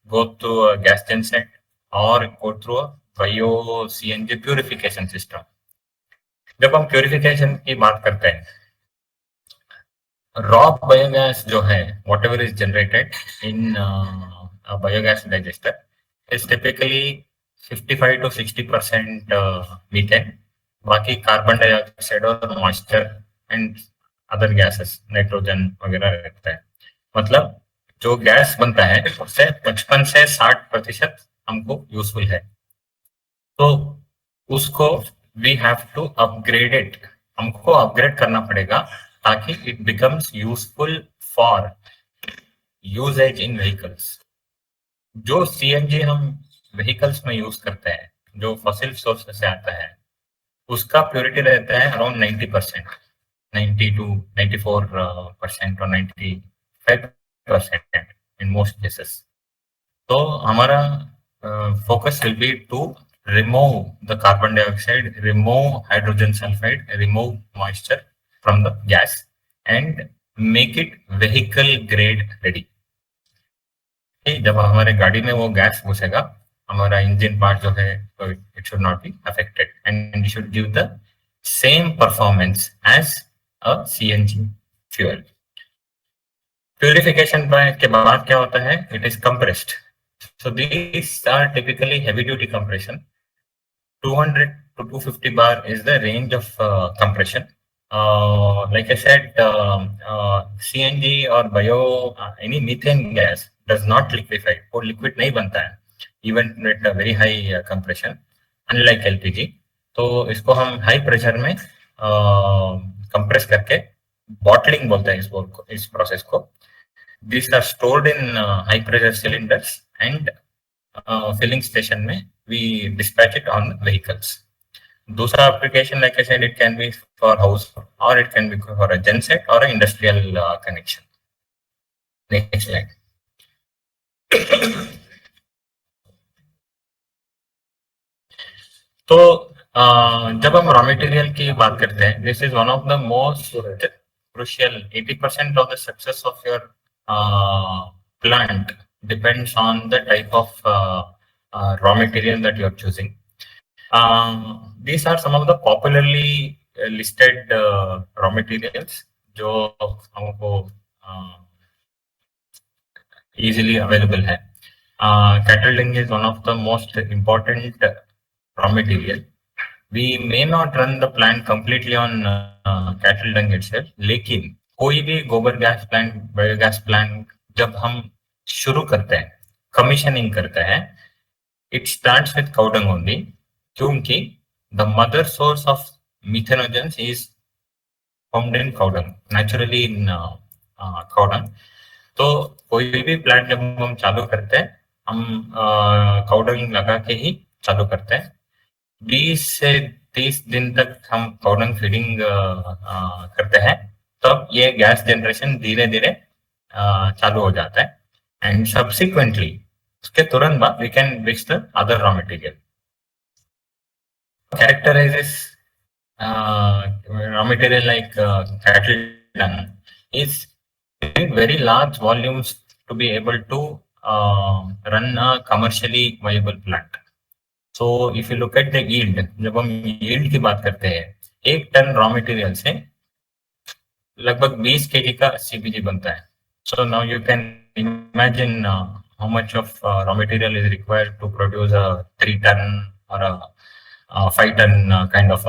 go to a gas genset or go through a Bio-CNG purification system. जब हम प्यूरिफिकेशन की बात करते हैं, raw biogas जो है, whatever is generated in a biogas digester is typically 55 to 60% methane. बाकी carbon dioxide और moisture and other gases, nitrogen वगैरह रहता है. मतलब जो गैस बनता है उससे 55 से 60% हमको यूजफुल है. तो उसको we have to upgrade it. हमको अपग्रेड करना पड़ेगा ताकि it becomes useful for usages in vehicles. जो सीएनजी हम व्हीकल्स में यूज करते हैं, जो फॉसिल सोर्स से आता है, उसका प्योरिटी रहता है अराउंड 90%, 90 to 94% और 95% in most cases. तो हमारा focus will be to remove the carbon dioxide, remove hydrogen sulfide, remove moisture from the gas and make it vehicle grade ready. जब हमारे गाड़ी में वो गैस घुसेगा, हमारा इंजन पार्ट जो है, it should not be affected and it should give the same performance as a CNG fuel. Purification के बाद क्या होता है? It is compressed. So these are typically heavy duty compression. 200 to 250 bar is the range of compression. Like I said, CNG or any methane gas does not liquefy. वो liquid नहीं बनता है, even at a very high compression, unlike LPG. तो इसको हम high pressure में compress करके bottling बोलते हैं इस process को. These are stored in high pressure cylinders and filling station में we dispatch it on vehicles. दूसरा application, like I said, it can be for house or it can be for a genset or an industrial connection. Next slide. तो जब हम raw material की बात करते हैं, this is one of the most crucial. 80% of the success of your plant depends on the type of raw material that you are choosing. These are some of the popularly listed raw materials जो हमको easily available है. Cattle dung is one of the most important raw material. We may not run the plant completely on cattle dung itself, लेकिन कोई भी गोबर gas plant, biogas plant जब हम शुरू करते हैं, कमीशनिंग करते हैं, it starts with cow dung only, क्योंकि the mother source of methanogens is found in cow dung, naturally in cow dung. तो कोई भी प्लांट जब हम चालू करते हैं, हम cow dung लगा के ही चालू करते हैं. 20 से 30 दिन तक हम cow dung फीडिंग करते हैं, तब ये गैस जनरेशन धीरे धीरे चालू हो जाता है. एंड सब्सिक्वेंटली उसके तुरंत बाद we can mix the other raw material. Characterizes raw material like cattle dung is very large volumes to be able to run a commercially viable plant. So if you look at the yield, जब हम yield की बात करते हैं, 1 ton raw material से लगभग 20 kg का CBG बनता है. So now you can imagine how much of raw material is required to produce a 3 ton or a 5 ton kind of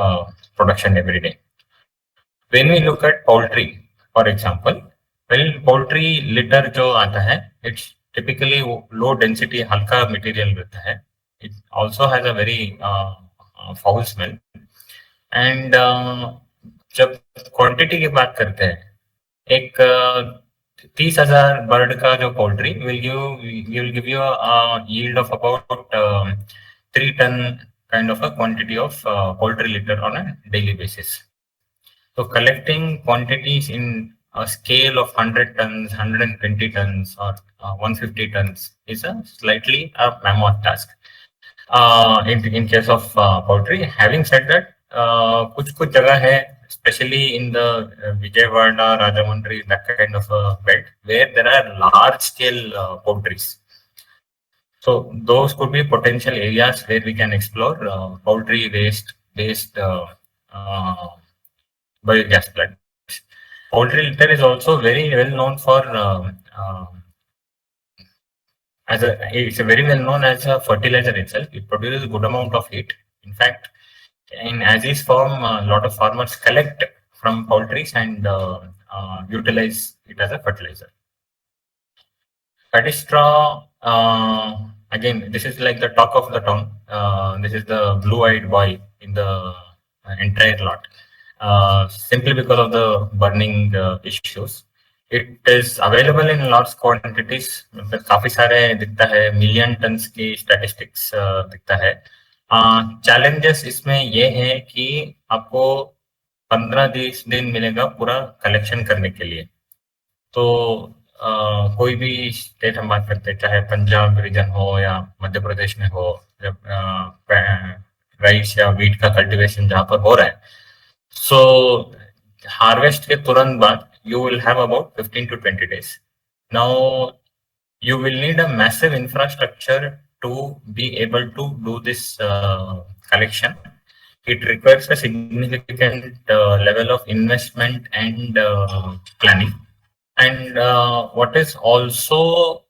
production every day. When we look at poultry, for example, well, poultry litter जो आता है, it's typically low density हल्का material रहता है. It also has a very foul smell. And जब quantity की बात करते हैं, एक 30,000 बर्ड का जो poultry will give you a yield of about 3 ton kind of a quantity of poultry litter on a daily basis. So collecting quantities in a scale of 100 tons, 120 tons or 150 tons is a slightly a mammoth task in case of poultry. Having said that, कुछ जगह है, especially in the Vijayawada, Rajahmundry, that kind of a belt where there are large scale poultries. So those could be potential areas where we can explore poultry waste based biogas plants. Poultry litter is also very well known for it's very well known as a fertilizer itself. It produces a good amount of heat. In fact, in as is form, a lot of farmers collect from poultries and utilize it as a fertilizer. Paddy straw, again, this is like the talk of the town. This is the blue-eyed boy in the entire lot, simply because of the burning issues. It is available in large quantities. मतलब काफी सारे दिखता है, million tons की statistics दिखता है. Challenges इसमें ये है कि आपको 15-20 दिन मिलेगा पूरा कलेक्शन करने के लिए. तो कोई भी स्टेट हम बात करते हैं, चाहे पंजाब रीजन हो या मध्य प्रदेश में हो, जब राइस या वीट का कल्टीवेशन जहाँ पर हो रहा है, सो हार्वेस्ट के तुरंत बाद you will have about 15 to 20 days. Now you will need a massive infrastructure to be able to do this collection. It requires a significant level of investment and planning. And what is also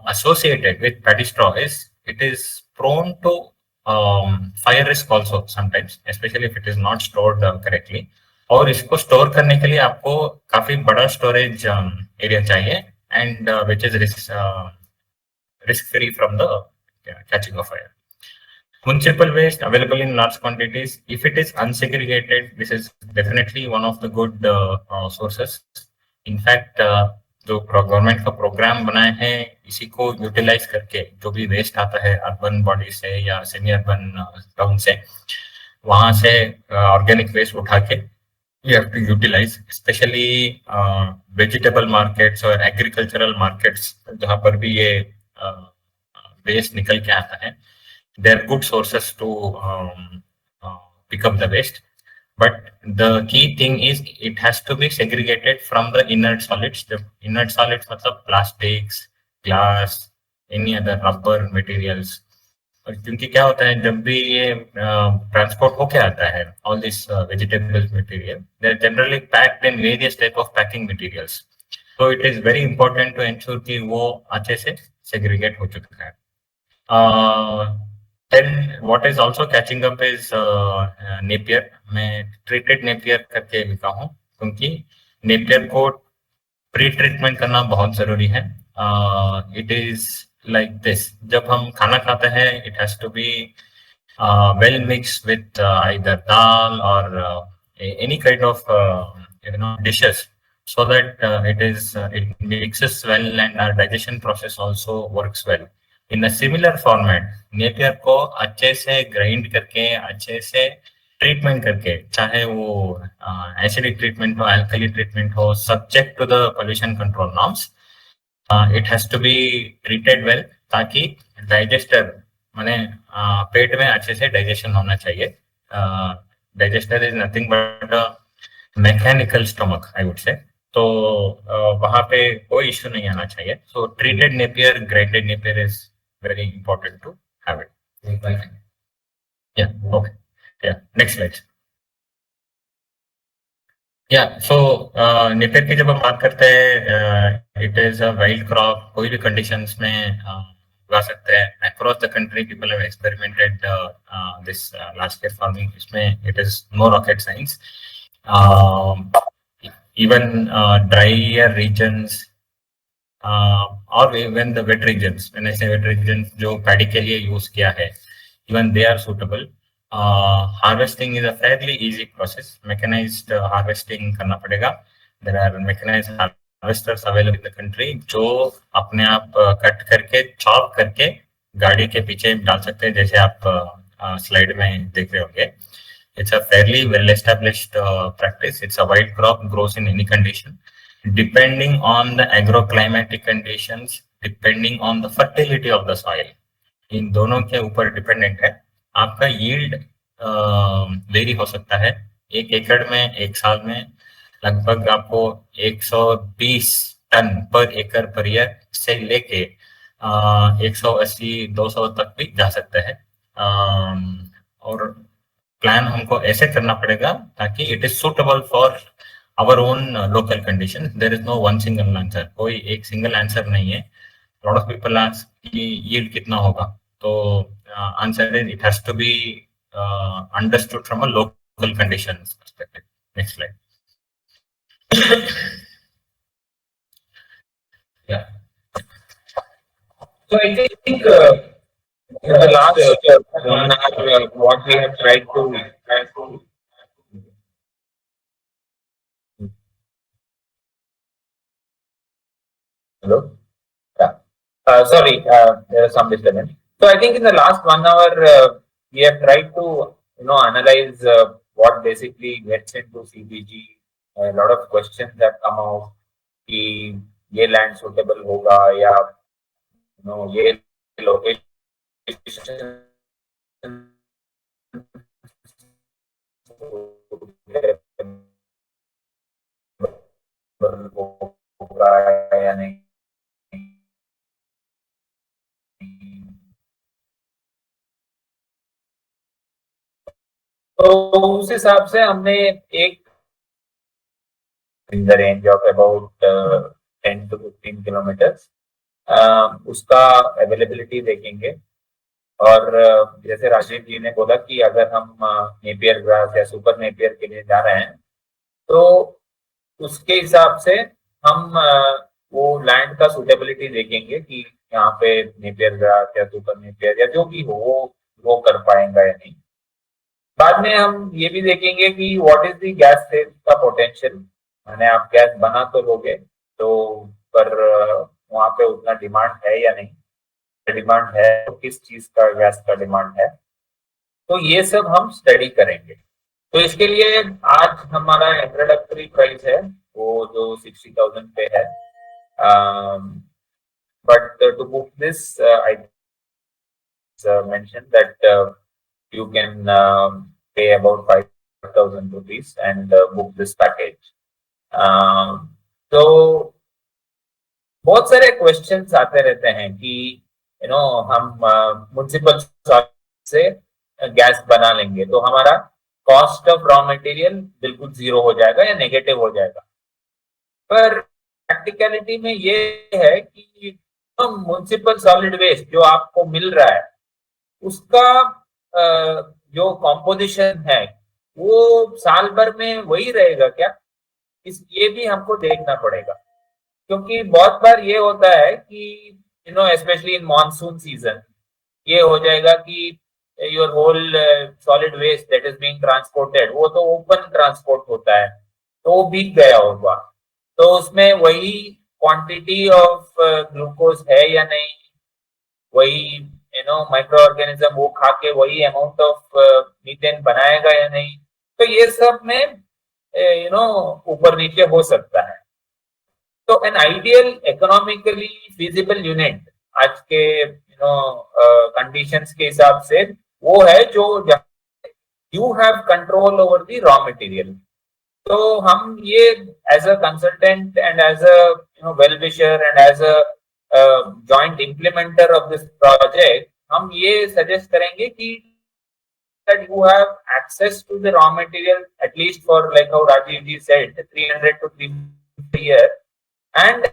associated with paddy straw is it is prone to fire risk also sometimes, especially if it is not stored correctly. और इसको store करने के लिए आपको काफी बड़ा storage area चाहिए and which is risk free from the catching of fire. Municipal waste available in large quantities. If it is unsegregated, this is definitely one of the good sources. In fact, जो government का programme बनाए हैं इसी को utilise करके जो भी waste आता है अर्बन बॉडी से या सेमी अर्बन टाउन से वहां से ऑर्गेनिक वेस्ट उठा के you have to utilize, especially vegetable markets और agricultural markets जहाँ पर भी ये वेस्ट निकल के आता है. They are good sources to pick up the waste. But the key thing is it has to be segregated from the inert solids. The inert solids मतलब plastics, glass, any other rubber materials. और क्योंकि क्या होता है जब भी ये transport होके आता है all this vegetables material, they are generally packed in various type of packing materials. So it is very important to ensure कि वो अच्छे से segregate हो चुका है. Then what is also catching up is Napier. मैं treated Napier करके लिखा हूँ क्योंकि Napier को प्री ट्रीटमेंट करना बहुत जरूरी है. It is like this. जब हम खाना खाते हैं it has to be well mixed with either dal or any kind of dishes so that it mixes well and our digestion process also works well. In a similar format, Napier को अच्छे से grind करके अच्छे से treatment करके चाहे वो acidic treatment हो अल्कली ट्रीटमेंट हो subject to the pollution control norms, it has to be treated well ताकि डाइजेस्टर माने पेट में अच्छे से डाइजेशन होना चाहिए. Digester is nothing but a mechanical stomach I would say. तो वहां पे कोई इश्यू नहीं आना चाहिए. So treated napier grinded napier is very important to have it. Yeah, okay. Yeah, next slide. Yeah, so napier की जब हम बात करते हैं it is a wild crop. कोई भी कंडीशंस में उगा सकते हैं. Across the country people have experimented this large scale farming. इसमें it is no rocket science. Even drier regions or even the wet regions. When I say wet regions, जो paddy के लिए use किया है, even they are suitable. Harvesting is a fairly easy process. Mechanized harvesting करना पड़ेगा. There are mechanized harvesters available in the country जो अपने आप कट करके chop करके गाड़ी के पीछे डाल सकते हैं जैसे आप स्लाइड में देख रहे होंगे. It's a fairly well established practice. It's a wild crop, grows in any condition. Depending on the agroclimatic conditions, depending on the fertility of the soil, इन दोनों के ऊपर डिपेंडेंट है. आपका यील्ड वेरी हो सकता है. 1 एकड़ में एक साल में लगभग आपको 120 टन पर एकड़ पर ईयर से लेके 180-200 तक भी जा सकता है. और प्लान हमको ऐसे करना पड़ेगा ताकि it is suitable for our own local conditions. There is no one single answer. कोई एक single answer नहीं है. Lot of people ask कि yield कितना होगा. तो answer is it has to be understood from a local conditions perspective. Next slide. Yeah. So I think in the last 1 hour, what we have tried to Hello? Yeah. Sorry, there was some disturbance. So I think in the last 1 hour, we have tried to analyze what basically gets into CBG. A lot of questions have come out. कि ये land suitable होगा या ये location होगा या नहीं. तो उस हिसाब से हमने एक in the range of about 10 to 15 kilometres उसका अवेलेबिलिटी देखेंगे। और जैसे राजीव जी ने बोला कि अगर हम नेपियर ग्रास या सुपर नेपियर के लिए जा रहे हैं तो उसके हिसाब से हम वो लैंड का सुटेबिलिटी देखेंगे कि यहाँ पे नेपियर ग्रास या सुपर नेपियर या जो भी हो वो कर पाएंगा या नहीं। बाद में हम ये भी देखेंगे कि what is the gas cell का पोटेंशियल, माने आप गैस बना तो लोगे तो पर वहाँ पे उतना डिमांड है या नहीं, डिमांड है तो किस चीज का गैस का डिमांड है, तो ये सब हम स्टडी करेंगे। तो इसके लिए आज हमारा इंट्रोडक्टरी प्राइस है वो जो 60,000 पे है, but to book this I mentioned that you can pay about 5,000 rupees and book this package. तो बहुत सारे क्वेश्चंस आते रहते हैं कि हम म्युनिसिपल से गैस बना लेंगे तो हमारा कॉस्ट ऑफ रॉ मटेरियल बिल्कुल जीरो हो जाएगा या नेगेटिव हो जाएगा। पर प्रैक्टिकलिटी में ये है कि म्युनिसिपल सॉलिड वेस्ट जो आपको मिल रहा है उसका जो कॉम्पोजिशन है वो साल भर में वही रहेगा क्या, ये भी हमको देखना पड़ेगा। क्योंकि बहुत बार ये होता है कि स्पेशली इन मॉनसून सीजन ये हो जाएगा कि your whole solid waste that is being transported वो तो ओपन ट्रांसपोर्ट होता है तो वो भीग गया होगा, तो उसमें वही क्वांटिटी ऑफ ग्लूकोज है या नहीं, वही माइक्रो ऑर्गेनिज्म वो खा के वही अमाउंट ऑफ मीथेन बनाएगा या नहीं, तो ये सब में ऊपर नीचे हो सकता है। तो an ideal economically feasible unit आज के कंडीशंस के हिसाब से वो है जो you have control over the raw material. तो हम ये as a consultant and as a well wisher and as a joint implementer of this project हम ये सजेस्ट करेंगे कि that you have access to the raw material at least for like how Rajiv ji said 300 to 350 a year, and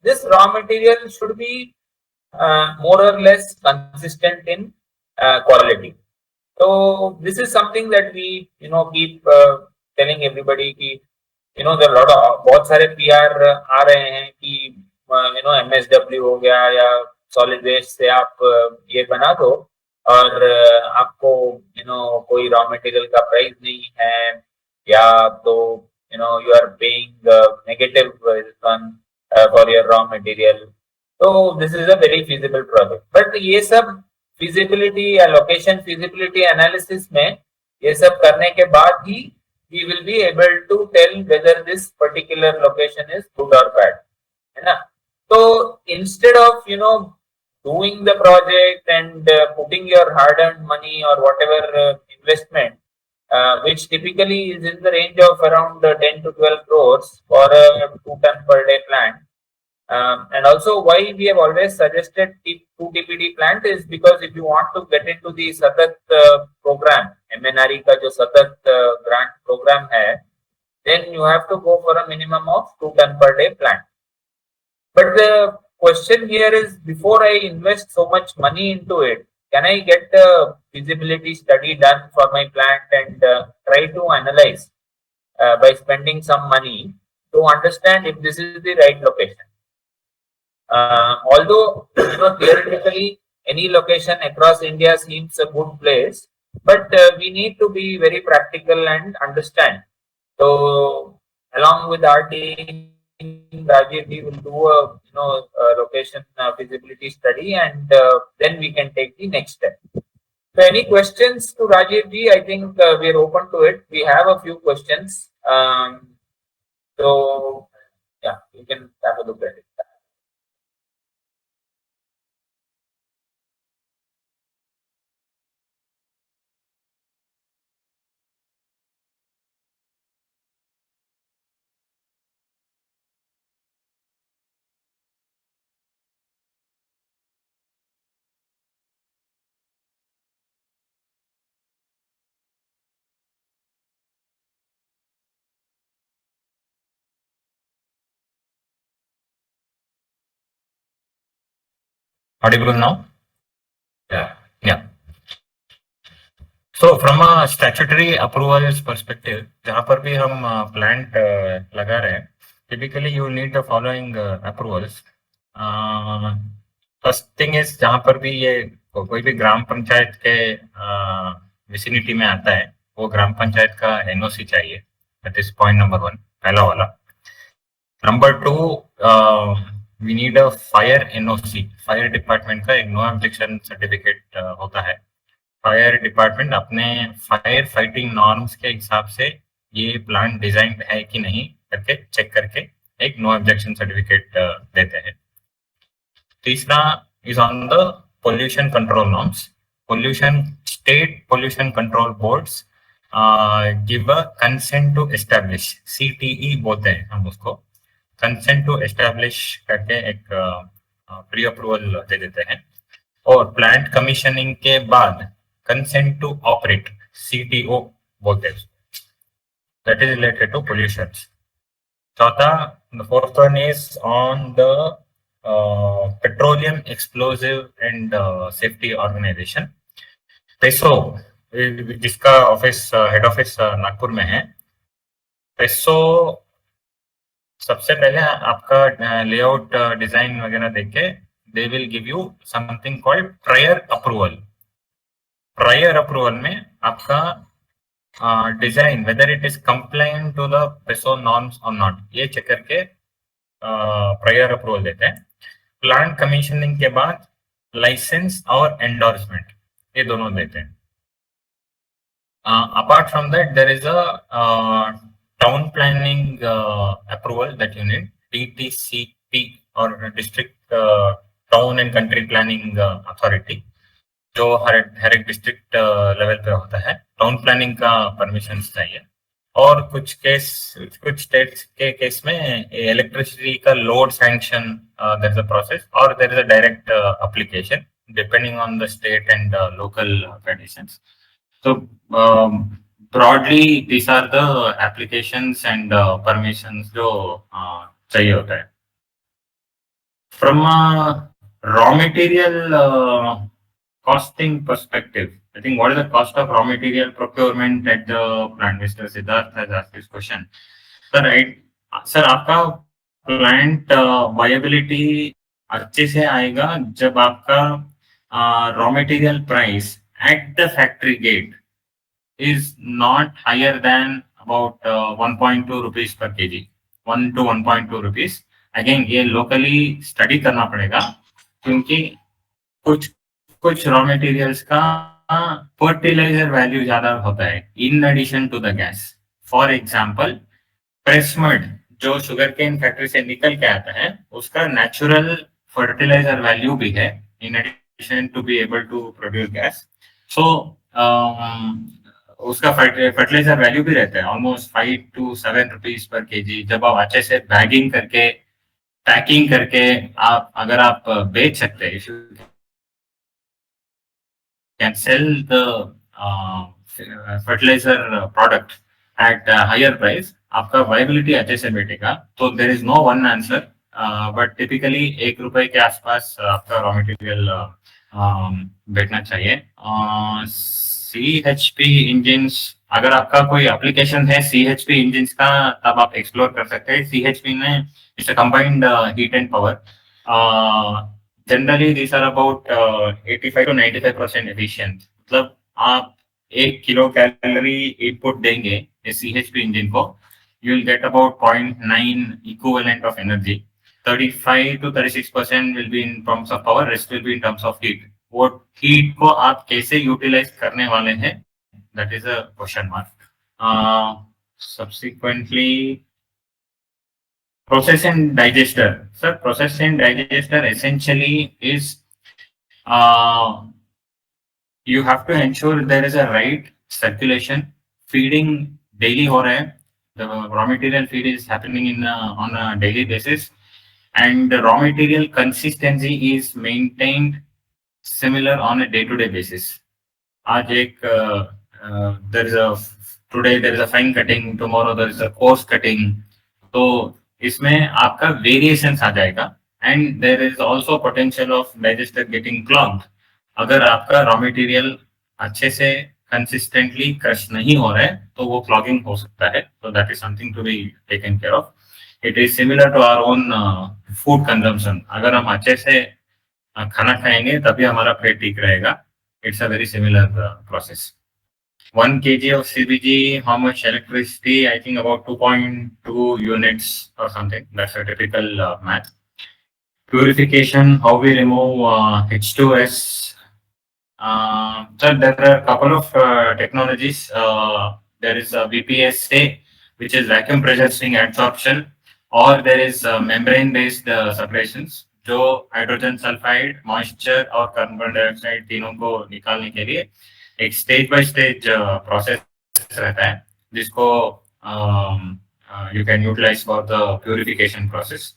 this raw material should be more or less consistent in quality. So this is something that we keep telling everybody कि there are lot of बहुत सारे PR आ रहे हैं कि MSW हो गया या solid waste से आप ये बना दो और आपको कोई रॉ मटेरियल का प्राइस नहीं है या तो you are paying negative return for your raw material, तो this is a very feasible project. But ये सब फिजिबिलिटी या लोकेशन फिजिबिलिटी एनालिसिस में ये सब करने के बाद ही we will be able to tell whether this particular location is good or bad, है ना। तो instead of doing the project and putting your hard-earned money or whatever investment, which typically is in the range of around 10 to 12 crores for a 2-ton per day plant. And also why we have always suggested 2 TPD plant is because if you want to get into the Satat program, MNRE का जो Satat grant program है, then you have to go for a minimum of 2 ton per day plant. But the question here is, before I invest so much money into it, can I get a feasibility study done for my plant and try to analyze by spending some money to understand if this is the right location. Although theoretically any location across India seems a good place, but we need to be very practical and understand. So along with our team, Rajiv ji will do a location feasibility study and then we can take the next step. So any questions to Rajiv ji? I think we are open to it. We have a few questions. So yeah, you can have a look at it. Audible now? Yeah. So from a statutory approvals perspective, जहाँ पर भी हम plant लगा रहे हैं, typically you need the following approvals. First thing is जहाँ पर भी ये कोई भी ग्राम पंचायत के विसिनिटी में आता है, वो ग्राम पंचायत का NOC चाहिए. That is point number 1, पहला वाला. Number 2, we need a fire NOC. Fire department का एक no objection certificate होता है. फायर डिपार्टमेंट अपने फायर फाइटिंग नॉर्म्स के हिसाब से ये प्लांट डिजाइन है कि नहीं करके चेक करके एक नो ऑब्जेक्शन सर्टिफिकेट देते हैं. तीसरा is on the pollution control norms. State pollution control boards give a consent to establish, CTE बोलते हैं हम उसको, कंसेंट टू एस्टैब्लिश करके एक प्री अप्रूवल दे देते हैं. और प्लांट कमीशनिंग के बाद consent to operate, CTO बोलते हैं. That is related to pollutions. चौथा, the fourth one is on the petroleum explosive and safety organization. PESO, जिसका ऑफिस हेड ऑफिस नागपुर में है. PESO सबसे पहले आपका लेआउट डिजाइन वगैरह देख के they will give you something called prior approval. Prior approval में आपका design whether it is compliant to the PESO norms और नॉट, ये चेक करके प्रायर अप्रूवल देते हैं. प्लांट कमीशनिंग के बाद लाइसेंस और एंडोर्समेंट, ये दोनों देते हैं. Apart from that there is a town planning approval that you need, DTCP और district town and country planning authority, जो हर एक डिस्ट्रिक्ट लेवल पे होता है. टाउन प्लानिंग का परमिशन चाहिए. और कुछ स्टेट्स के केस में इलेक्ट्रिसिटी का load sanction, there is a process और there is a direct application depending on the state and local conditions. So broadly these are the applications and permissions जो चाहिए होता है. From a raw material costing perspective, I think what is the cost of raw material procurement at the plant? Mr. Siddharth has asked this question. Sir, sir आपका plant viability अच्छे से आएगा जब आपका raw material price at the factory gate is not higher than about 1.2 rupees per kg, 1 to 1.2 rupees. Again ये locally study करना पड़ेगा क्योंकि कुछ रॉ मटेरियल्स का फर्टिलाइजर वैल्यू ज्यादा होता है in addition to the gas. For example pressmud जो शुगर केन फैक्ट्री से निकल के आता है, उसका नेचुरल फर्टिलाइजर वैल्यू भी है in addition to be able to produce gas. So उसका फर्टिलाइजर वैल्यू भी रहता है almost 5 to 7 rupees per KG. जब आप अच्छे से बैगिंग करके पैकिंग करके अगर आप बेच सकते हैं, can sell the fertilizer product at a higher price, आपका viability अच्छे से बैठेगा. तो there is no one answer, but typically 1 रुपए के आसपास आपका raw material बैठना चाहिए. CHP engines, अगर आपका कोई application है CHP engines का, तब आप explore कर सकते हैं. CHP में it's a combined heat and power. Generally these are about 85 to 95% efficient. मतलब आप 1 किलो कैलोरी इनपुट देंगे इस CHP इंजन को, you will get about 0.9 equivalent of energy. 35 to 36% will be in terms of power, rest will be in terms of heat. वो heat को आप कैसे utilise करने वाले हैं, that is a question mark. Subsequently, process and digester. Sir, process and digester essentially is you have to ensure there is a right circulation. Feeding daily हो रहा है, the raw material feed is happening in on a daily basis, and the raw material consistency is maintained similar on a day-to-day basis. आज एक there is a today there is a fine cutting, tomorrow there is a coarse cutting. तो इसमें आपका variations आ जाएगा and there is also potential of digester getting clogged. अगर आपका raw material अच्छे से consistently crush नहीं हो रहा है तो वो clogging हो सकता है. So that is something to be taken care of. It is similar to our own food consumption. अगर हम अच्छे से खाना खाएंगे तभी हमारा पेट ठीक रहेगा. It's a very similar process. 1 kg of CBG, how much electricity? I think about 2.2 units or something. That's a typical math. Purification, how we remove H2S. So there are a couple of technologies. There is a VPSA, which is vacuum pressure swing adsorption, or there is membrane-based separations, जो hydrogen sulphide, moisture और carbon dioxide तीनों को निकालने के लिए एक stage by stage process रहता है, जिसको you can utilize for the purification process.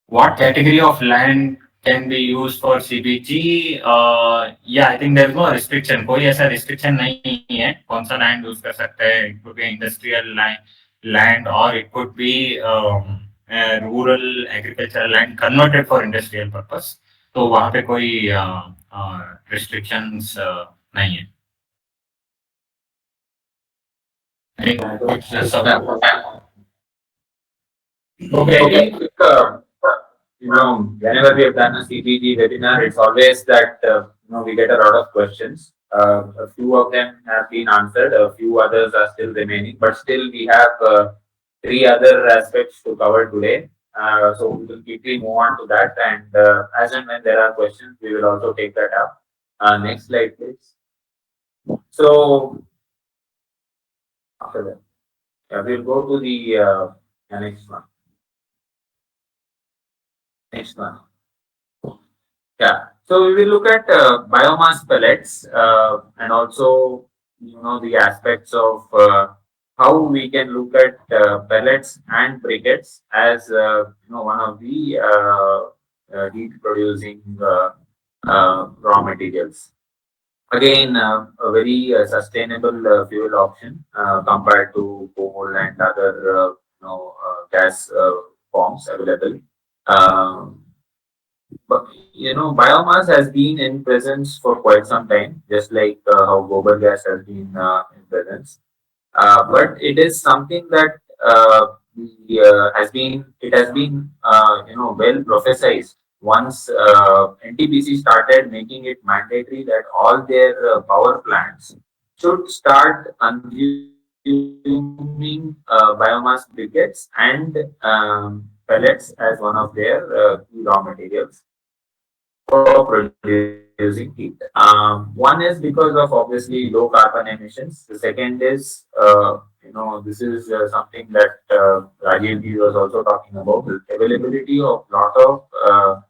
What category of land can be used for CBG? Yeah, I think there is no restriction. कोई ऐसा restriction नहीं है कौन सा land use कर सकते हैं. It could be industrial land or it could be rural agricultural land converted for industrial purpose. तो वहाँ पे कोई restrictions नहीं है. Okay. Whenever we have done a CBG webinar, it's always that we get a lot of questions. A few of them have been answered, a few others are still remaining, but still we have 3 other aspects to cover today. So we will quickly move on to that, and as and when there are questions, we will also take that up. Next slide, please. So after that, we'll go to the next one. Next one. Yeah. So we will look at biomass pellets and also the aspects of how we can look at pellets and briquettes as one of the heat producing raw materials. Again, a very sustainable fuel option compared to coal and other gas forms available. But biomass has been in presence for quite some time, just like how gobar gas has been in presence. But it is something that has been well prophesized once NTPC started making it mandatory that all their power plants should start consuming biomass briquettes and pellets as one of their key raw materials for producing heat. One is because of obviously low carbon emissions. The second is, this is something that Rajeev was also talking about, the availability of lot of,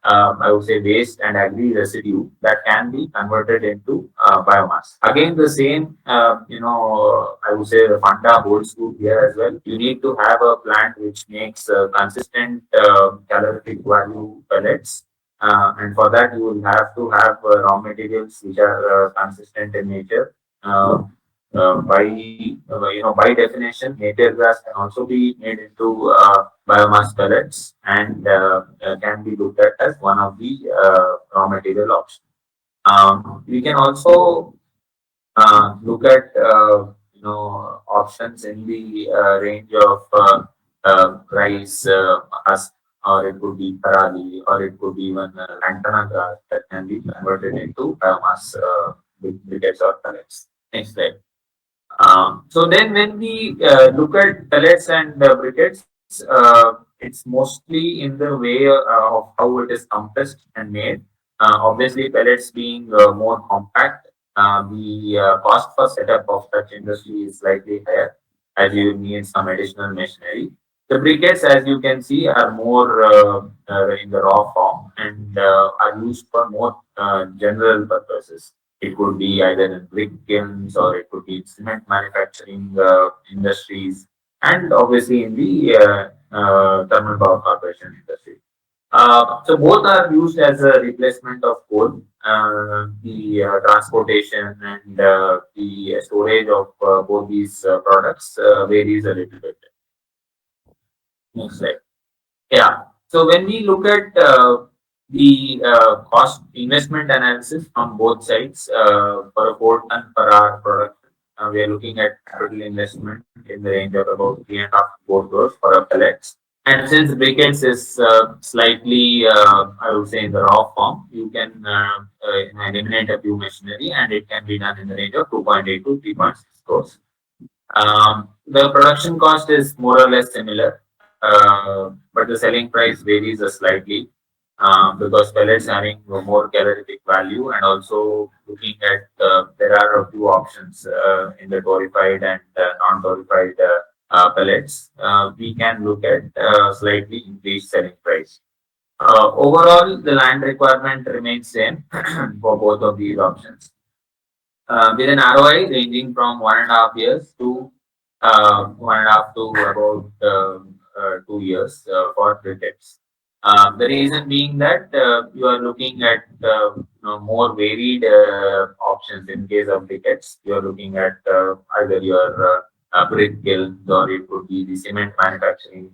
I would say, waste and agri residue that can be converted into biomass. Again, the same, I would say the funda holds true here as well. You need to have a plant which makes consistent calorific value pellets. And for that, you will have to have raw materials which are consistent in nature. By definition, napier grass can also be made into biomass pellets and can be looked at as one of the raw material options. We can also look at options in the range of rice husk, or it could be parali, or it could be even lantana grass that can be converted into biomass briquettes or pellets. Next slide. So then when we look at pellets and briquettes, it's mostly in the way of how it is compressed and made. Obviously, pellets being more compact, the cost for setup of such industry is slightly higher, as you need some additional machinery. The briquettes, as you can see, are more in the raw form and are used for more general purposes. It could be either in brick kilns or it could be in cement manufacturing industries, and obviously in the thermal power corporation industry. So both are used as a replacement of coal. The transportation and the storage of both these products varies a little bit. Next slide. Yeah. So when we look at the cost investment analysis from both sides for a 4 ton per hour production, we are looking at capital investment in the range of about 3.5 to 4 crores for a pellets. And since briquettes is slightly, I would say, in the raw form, you can eliminate a few machinery, and it can be done in the range of 2.8 to 3.6 crores. The production cost is more or less similar, but the selling price varies slightly because pellets having more calorific value, and also looking at there are a few options in the torrefied and non-torrefied pellets. We can look at slightly increased selling price. Overall, the land requirement remains same for both of these options, with an ROI ranging from 1.5 years to 1.5 to about 2 years for crickets. The reason being that you are looking at more varied options in case of crickets. You are looking at either your brick kilns, or it could be the cement manufacturing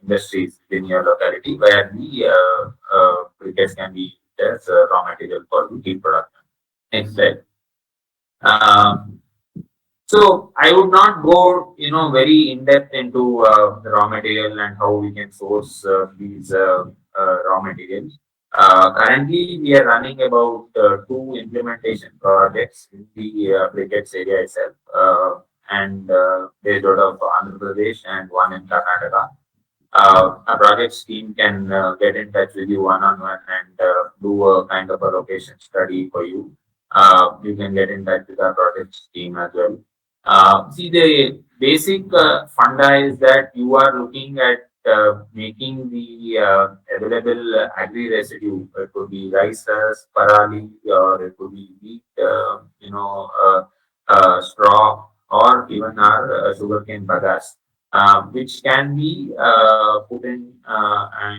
industries in your locality, where the crickets can be used as raw material for the steel production. Next slide. Um, so I would not go, very in depth into the raw material and how we can source these raw materials. Currently, we are running about two implementation projects in the briquettes area itself, and based out of Andhra Pradesh and one in Karnataka. A project team can get in touch with you one-on-one and do a kind of a location study for you. You can get in touch with our project team as well. See, the basic funda is that you are looking at making the available agri residue. It could be rice husk, parali, or it could be wheat, straw, or even our sugarcane bagasse, which can be put in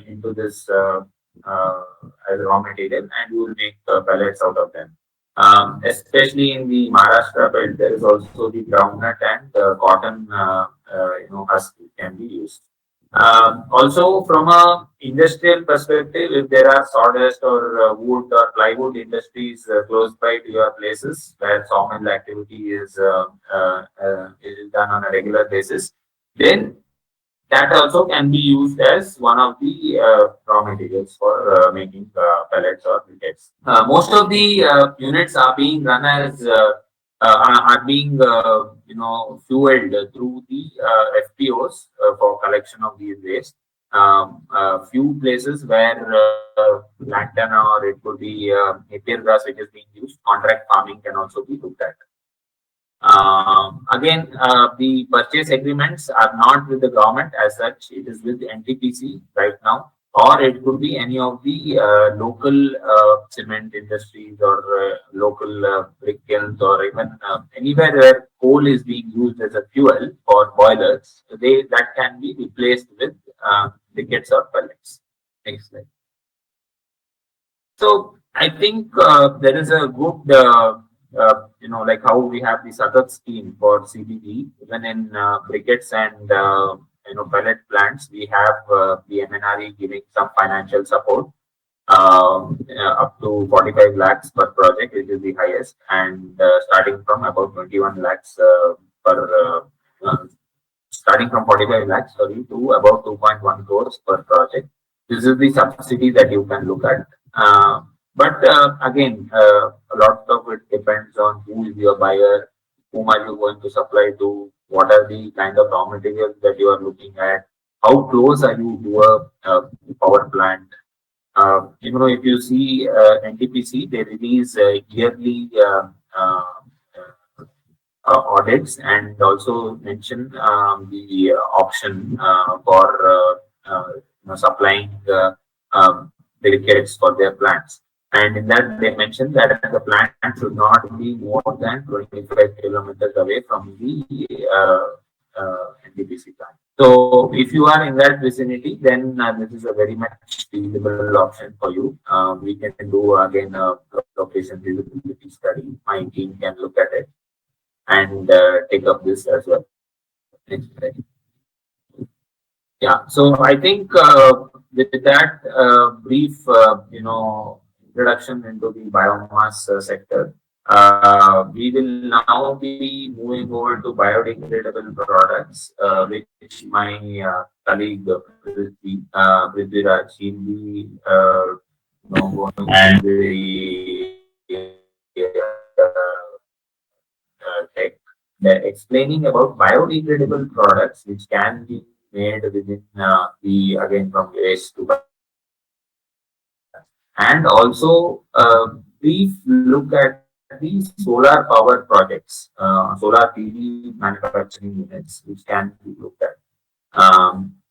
into this as raw material, and you will make pellets out of them. Especially in the Maharashtra belt, there is also the groundnut and cotton, husk can be used. Also, from a industrial perspective, if there are sawdust or wood or plywood industries close by to your places where sawmill activity is done on a regular basis, then that also can be used as one of the raw materials for making pellets or briquettes. Most of the units are being run as are being fueled through the FPOs for collection of these waste. Few places where lantana, or it could be napier grass which is being used, contract farming can also be looked at. Again, the purchase agreements are not with the government as such. It is with the NTPC right now, or it could be any of the local cement industries, or local brick kilns, or even anywhere where coal is being used as a fuel for boilers. That can be replaced with briquettes or pellets. Next slide. So I think there is a good, like how we have the Sagat scheme for CBG, even in briquettes and pellet plants, we have the MNRE giving some financial support up to 45 lakhs per project, which is the highest, and starting from about 21 lakhs starting from 45 lakhs, sorry, to about 2.1 crores per project. This is the subsidy that you can look at. But again, a lot of it depends on who is your buyer, whom are you going to supply to, what are the kind of raw materials that you are looking at, how close are you to a power plant. If you see NTPC, they release yearly audits, and also mention the option for supplying briquettes for their plants. And in that, they mentioned that the plant should not be more than 25 kilometers away from the NTPC plant. So, if you are in that vicinity, then this is a very much feasible option for you. We can do again a location feasibility study. My team can look at it and take up this as well. Next slide. Yeah, so I think with that brief, introduction into the biomass sector, we will now be moving over to biodegradable products, which my colleague Prithviraj, he'll be going And into the explaining about biodegradable products which can be made within the again from waste to and also brief look at the solar power projects, solar PV manufacturing units which can be looked at.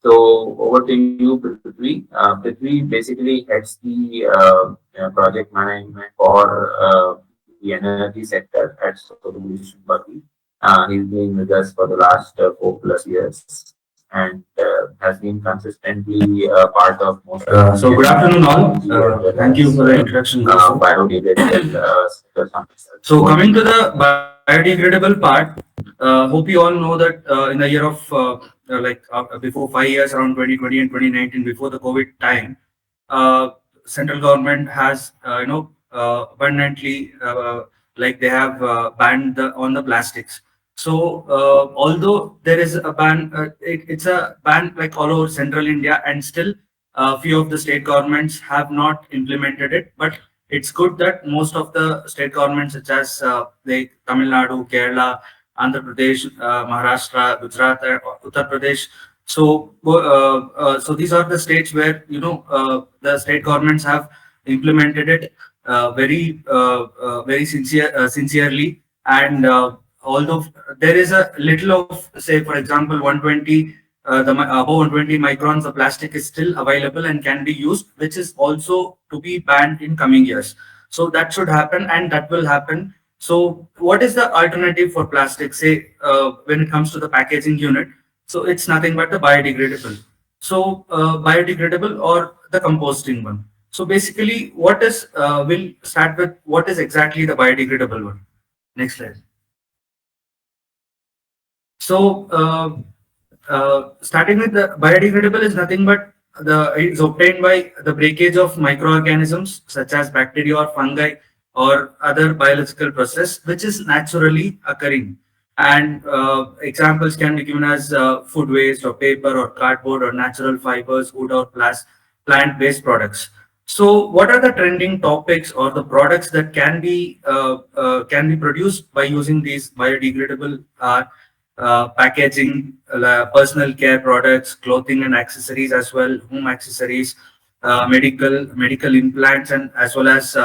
So over to you, Prithvi. Prithvi basically heads the project management for the energy sector at Solutionbuggy. He's been with us for the last 4+ years and has been consistently part of most of the So good afternoon all. Thank you for the introduction. biodegradable sector. So coming to the biodegradable part, hope you all know that in the year of before 5 years, around 2020 and 2019, before the COVID time, central government has abundantly like they have banned on the plastics. So although there is a ban, it's a ban like all over central India, and still few of the state governments have not implemented it. But it's good that most of the state governments, such as like Tamil Nadu, Kerala, Andhra Pradesh, Maharashtra, Gujarat, Uttar Pradesh. So, so these are the states where the state governments have implemented it very sincerely, and although there is a little of, say for example, 120 above 120 microns of plastic is still available and can be used, which is also to be banned in coming years. So that should happen, and that will happen. So what is the alternative for plastic, say when it comes to the packaging unit? So it's nothing but the biodegradable. So biodegradable or the composting one. So basically what is, we'll start with what is exactly the biodegradable one. Next slide. So starting with the biodegradable is nothing but it's obtained by the breakage of microorganisms such as bacteria or fungi or other biological process which is naturally occurring. And examples can be given as food waste or paper or cardboard or natural fibers, wood or plant-based products. So what are the trending topics or the products that can be produced by using these biodegradable packaging, personal care products, clothing and accessories as well, home accessories, medical implants, and as well as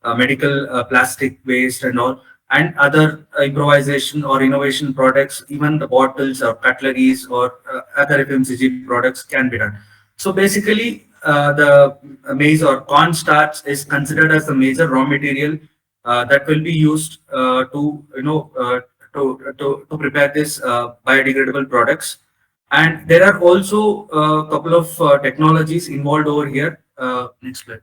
medical plastic waste and all, and other improvisation or innovation products, even the bottles or cutleries or other FMCG products can be done. So basically, the maize or corn starch is considered as the major raw material that will be used to prepare this biodegradable products. And there are also a couple of technologies involved over here. Next slide.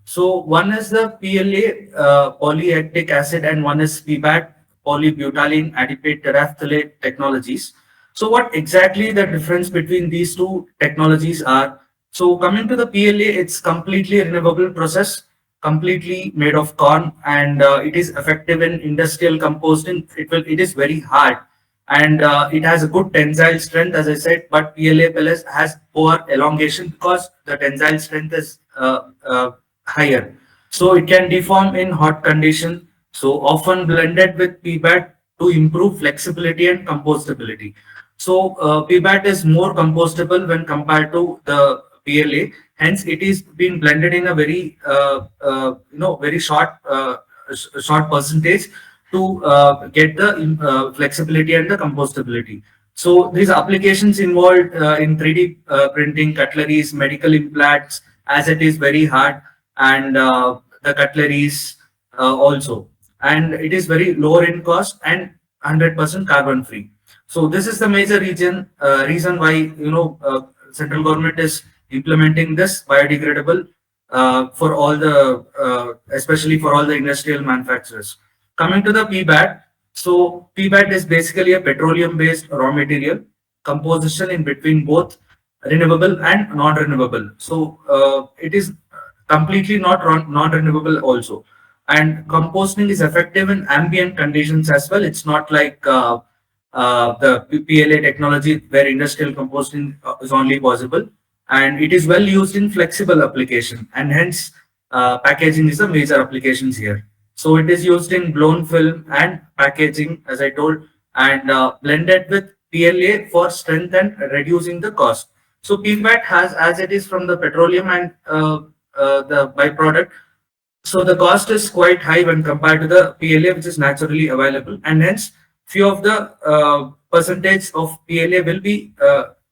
So one is the PLA, polylactic acid, and one is PBAT, polybutylene adipate terephthalate technologies. So what exactly the difference between these two technologies are? So coming to the PLA, it's completely renewable process, completely made of corn, and it is effective in industrial composting. It is very hard, and it has a good tensile strength, as I said. But PLA pellets has poor elongation because the tensile strength is higher, so it can deform in hot condition. So often blended with PBAT to improve flexibility and compostability. So PBAT is more compostable when compared to the PLA. Hence, it is being blended in a very very short percentage to get the flexibility and the compostability. So these applications involved in 3D printing, cutleries, medical implants, as it is very hard, and the cutleries also, and it is very lower in cost and 100% carbon free. So this is the major reason why central government is implementing this biodegradable for all the especially for all the industrial manufacturers. Coming to the PBAT, So PBAT is basically a petroleum-based raw material composition in between both renewable and non-renewable. So it is completely not non-renewable also. And composting is effective in ambient conditions as well. It's not like the PLA technology where industrial composting is only possible. And it is well used in flexible application, and hence packaging is a major applications here. So it is used in blown film and packaging, as I told, and blended with PLA for strength and reducing the cost. So PBAT has, as it is from the petroleum and the byproduct, so the cost is quite high when compared to the PLA, which is naturally available, and hence few of the percentage of PLA will be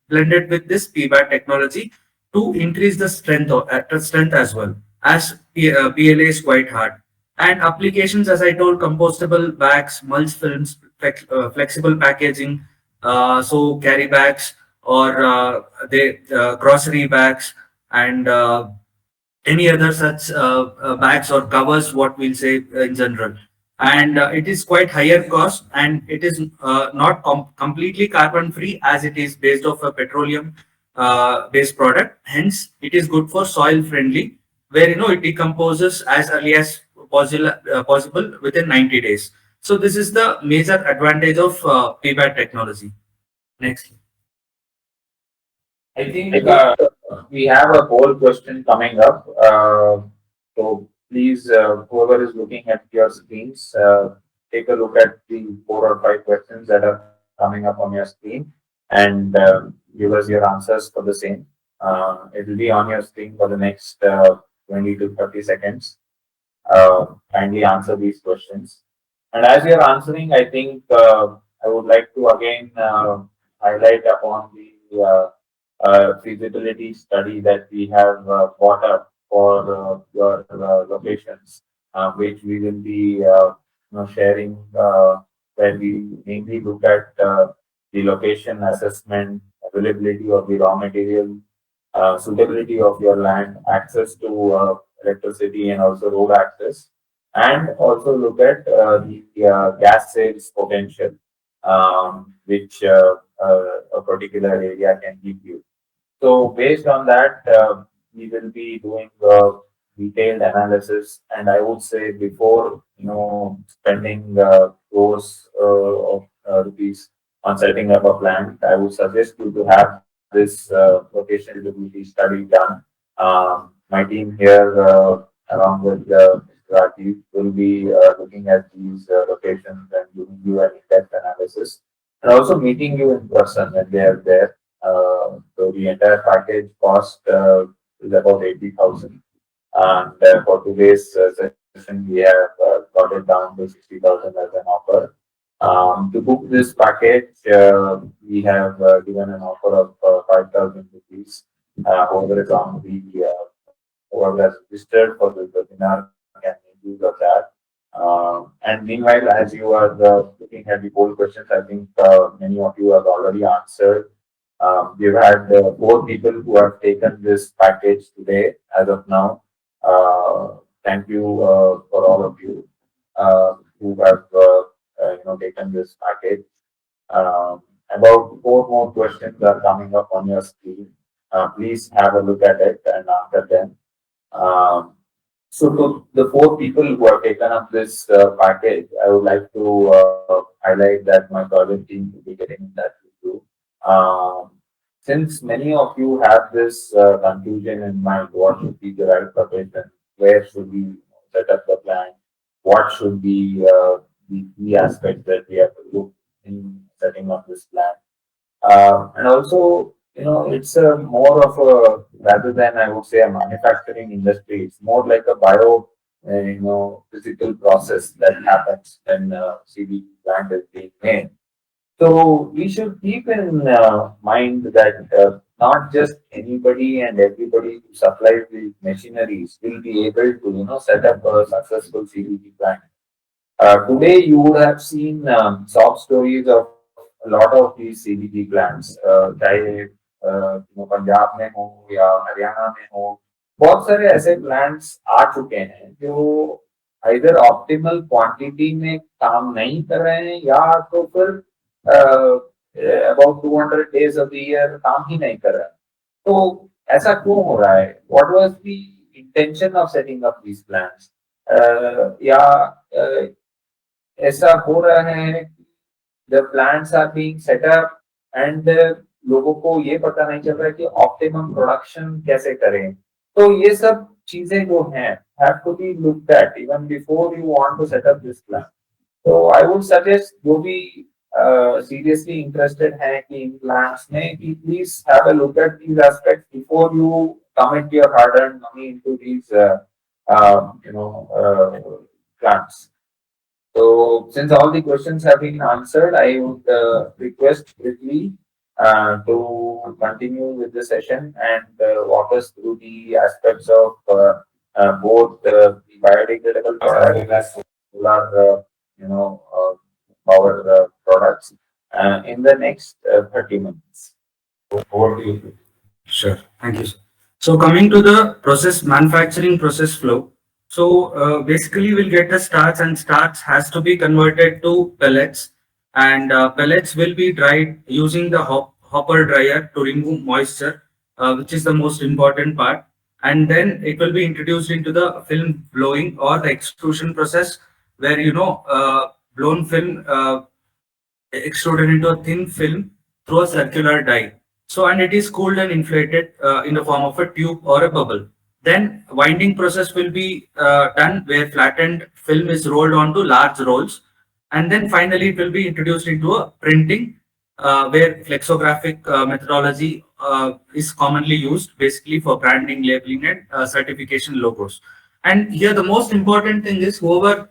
blended with this PBAT technology to increase the strength or strength as well, as PLA is quite hard. And applications, as I told, compostable bags, mulch films, flexible packaging, so carry bags or they grocery bags, and any other such bags or covers, what we'll say in general. And it is quite higher cost, and it is not completely carbon free, as it is based off a petroleum based product. Hence it is good for soil friendly, where it decomposes as early as possible within 90 days. So this is the major advantage of PBAT technology. Next. I think we have a poll question coming up. So please, whoever is looking at your screens, take a look at the 4 or 5 questions that are coming up on your screen, and give us your answers for the same. It will be on your screen for the next 20 to 30 seconds. Kindly answer these questions. And as you're answering, I think I would like to again highlight upon the feasibility study that we have brought up for your locations, which we will be sharing, where we mainly look at the location assessment, availability of the raw material, suitability of your land, access to electricity and also road access, and also look at the gas sales potential, which a particular area can give you. So based on that, we will be doing a detailed analysis, and I would say before spending crores of rupees on setting up a plant, I would suggest you to have this location feasibility study done. My team here, along with Mr. Rajiv, will be looking at these locations and giving you an in-depth analysis, and also meeting you in person when they are there. So the entire package cost is about 80,000, and for today's session we have got it down to 60,000 as an offer. To book this package, we have given an offer of 5,000 rupees. Whoever is on the whoever has registered for this webinar can make use of that. And meanwhile, as you are looking at the poll questions, I think many of you have already answered. We've had 4 people who have taken this package today as of now. Thank you for all of you who have taken this package. About 4 more questions are coming up on your screen. Please have a look at it and answer them. So to the 4 people who have taken up this package, I would like to highlight that my project team will be getting in touch with you. Since many of you have this confusion in mind, what should be the right profession, where should we set up the plan, what should be the key aspects that we have to look in setting up this plan. And also, it's a more of a, rather than I would say a manufacturing industry, it's more like a physical process that happens when CBG plant is being made. So we should keep in mind that not just anybody and everybody who supplies these machineries will be able to set up a successful CBG plant. Today you would have seen sob stories of a lot of these CBG plants, चाहे पंजाब में हो या हरियाणा में हो, बहुत सारे ऐसे plants आ चुके हैं जो either optimal quantity में काम नहीं कर रहे हैं या तो फिर about 200 days of the year काम ही नहीं कर रहे हैं. तो ऐसा क्यों हो रहा है? What was the intention of setting up these plants? या ऐसा हो रहा है the plants are being set up and लोगों को ये पता नहीं चल रहा है कि optimum production कैसे करें. तो ये सब चीजें जो हैं have to be looked at even before you want to set up this plan. So I would suggest जो भी seriously interested हैं कि इन plans में कि please have a look at these aspects before you commit your hard-earned money into these plans. So since all the questions have been answered, I would request Prithvi to continue with the session and walk us through the aspects of both the biodegradable products as solar, power products in the next 30 minutes. Over to you. Sure. Thank you, sir. So coming to the manufacturing process flow. So basically we'll get the starch, and starch has to be converted to pellets, and pellets will be dried using the hopper dryer to remove moisture, which is the most important part. And then it will be introduced into the film blowing or the extrusion process, where blown film extruded into a thin film through a circular die. So, and it is cooled and inflated in the form of a tube or a bubble. Then winding process will be done, where flattened film is rolled onto large rolls. And then finally it will be introduced into a printing, where flexographic methodology is commonly used basically for branding, labeling, and certification logos. And here the most important thing is whoever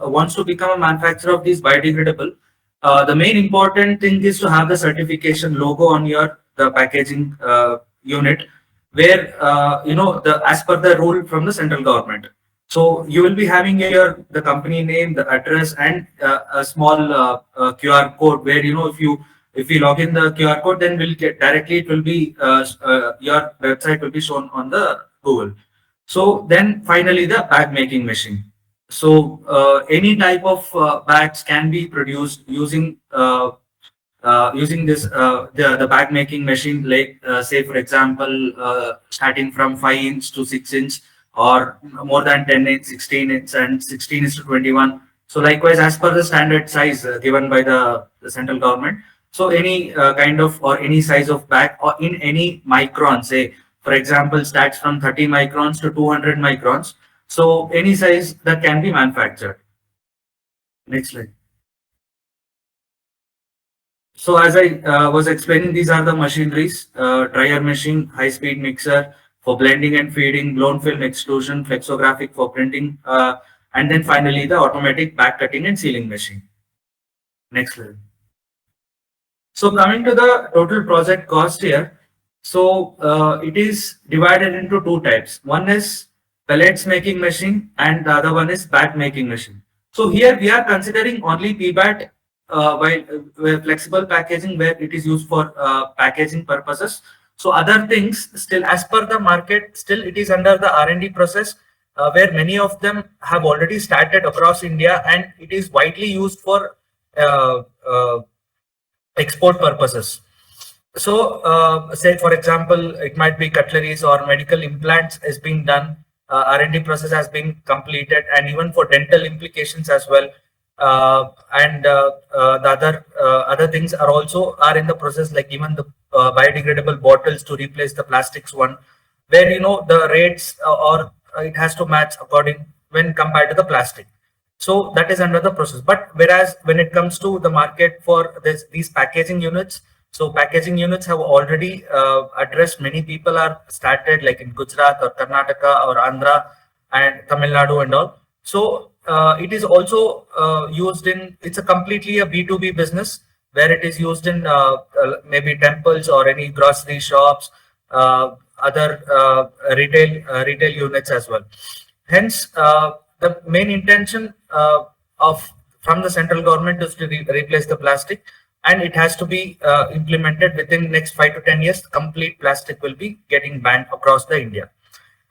wants to become a manufacturer of these biodegradable, the main important thing is to have the certification logo on the packaging unit, where as per the rule from the central government. So you will be having the company name, the address, and a small QR code, where if you log in the QR code, then we'll get directly, it will be your website will be shown on the Google. So then finally the bag making machine. So any type of bags can be produced using this the bag making machine, like say for example starting from 5" to 6", or more than 10", 16", and 16:21. So likewise, as per the standard size given by the central government, so any kind of or any size of bag or in any micron, say for example starts from 30 microns to 200 microns, so any size that can be manufactured. Next slide. So as I was explaining, these are the machineries: dryer machine, high-speed mixer for blending and feeding, blown film extrusion, flexographic for printing, and then finally the automatic bag cutting and sealing machine. Next slide. So coming to the total project cost here, so it is divided into two types. One is pellets making machine, and the other one is bag making machine. So here we are considering only PBAT, while flexible packaging, where it is used for packaging purposes. So other things, still as per the market, still it is under the R&D process, where many of them have already started across India, and it is widely used for export purposes. So say for example, it might be cutleries or medical implants is being done. R&D process has been completed, and even for dental implications as well. And the other things are in the process, like even the biodegradable bottles to replace the plastics one, where the rates or it has to match according when compared to the plastic. So that is under the process. But whereas when it comes to the market for these packaging units, so packaging units have already addressed, many people are started, like in Gujarat or Karnataka or Andhra and Tamil Nadu and all. So it is also used in, it's a completely a B2B business, where it is used in maybe temples or any grocery shops, other retail units as well. Hence, the main intention from the central government is to replace the plastic, and it has to be implemented within next 5 to 10 years. Complete plastic will be getting banned across the India.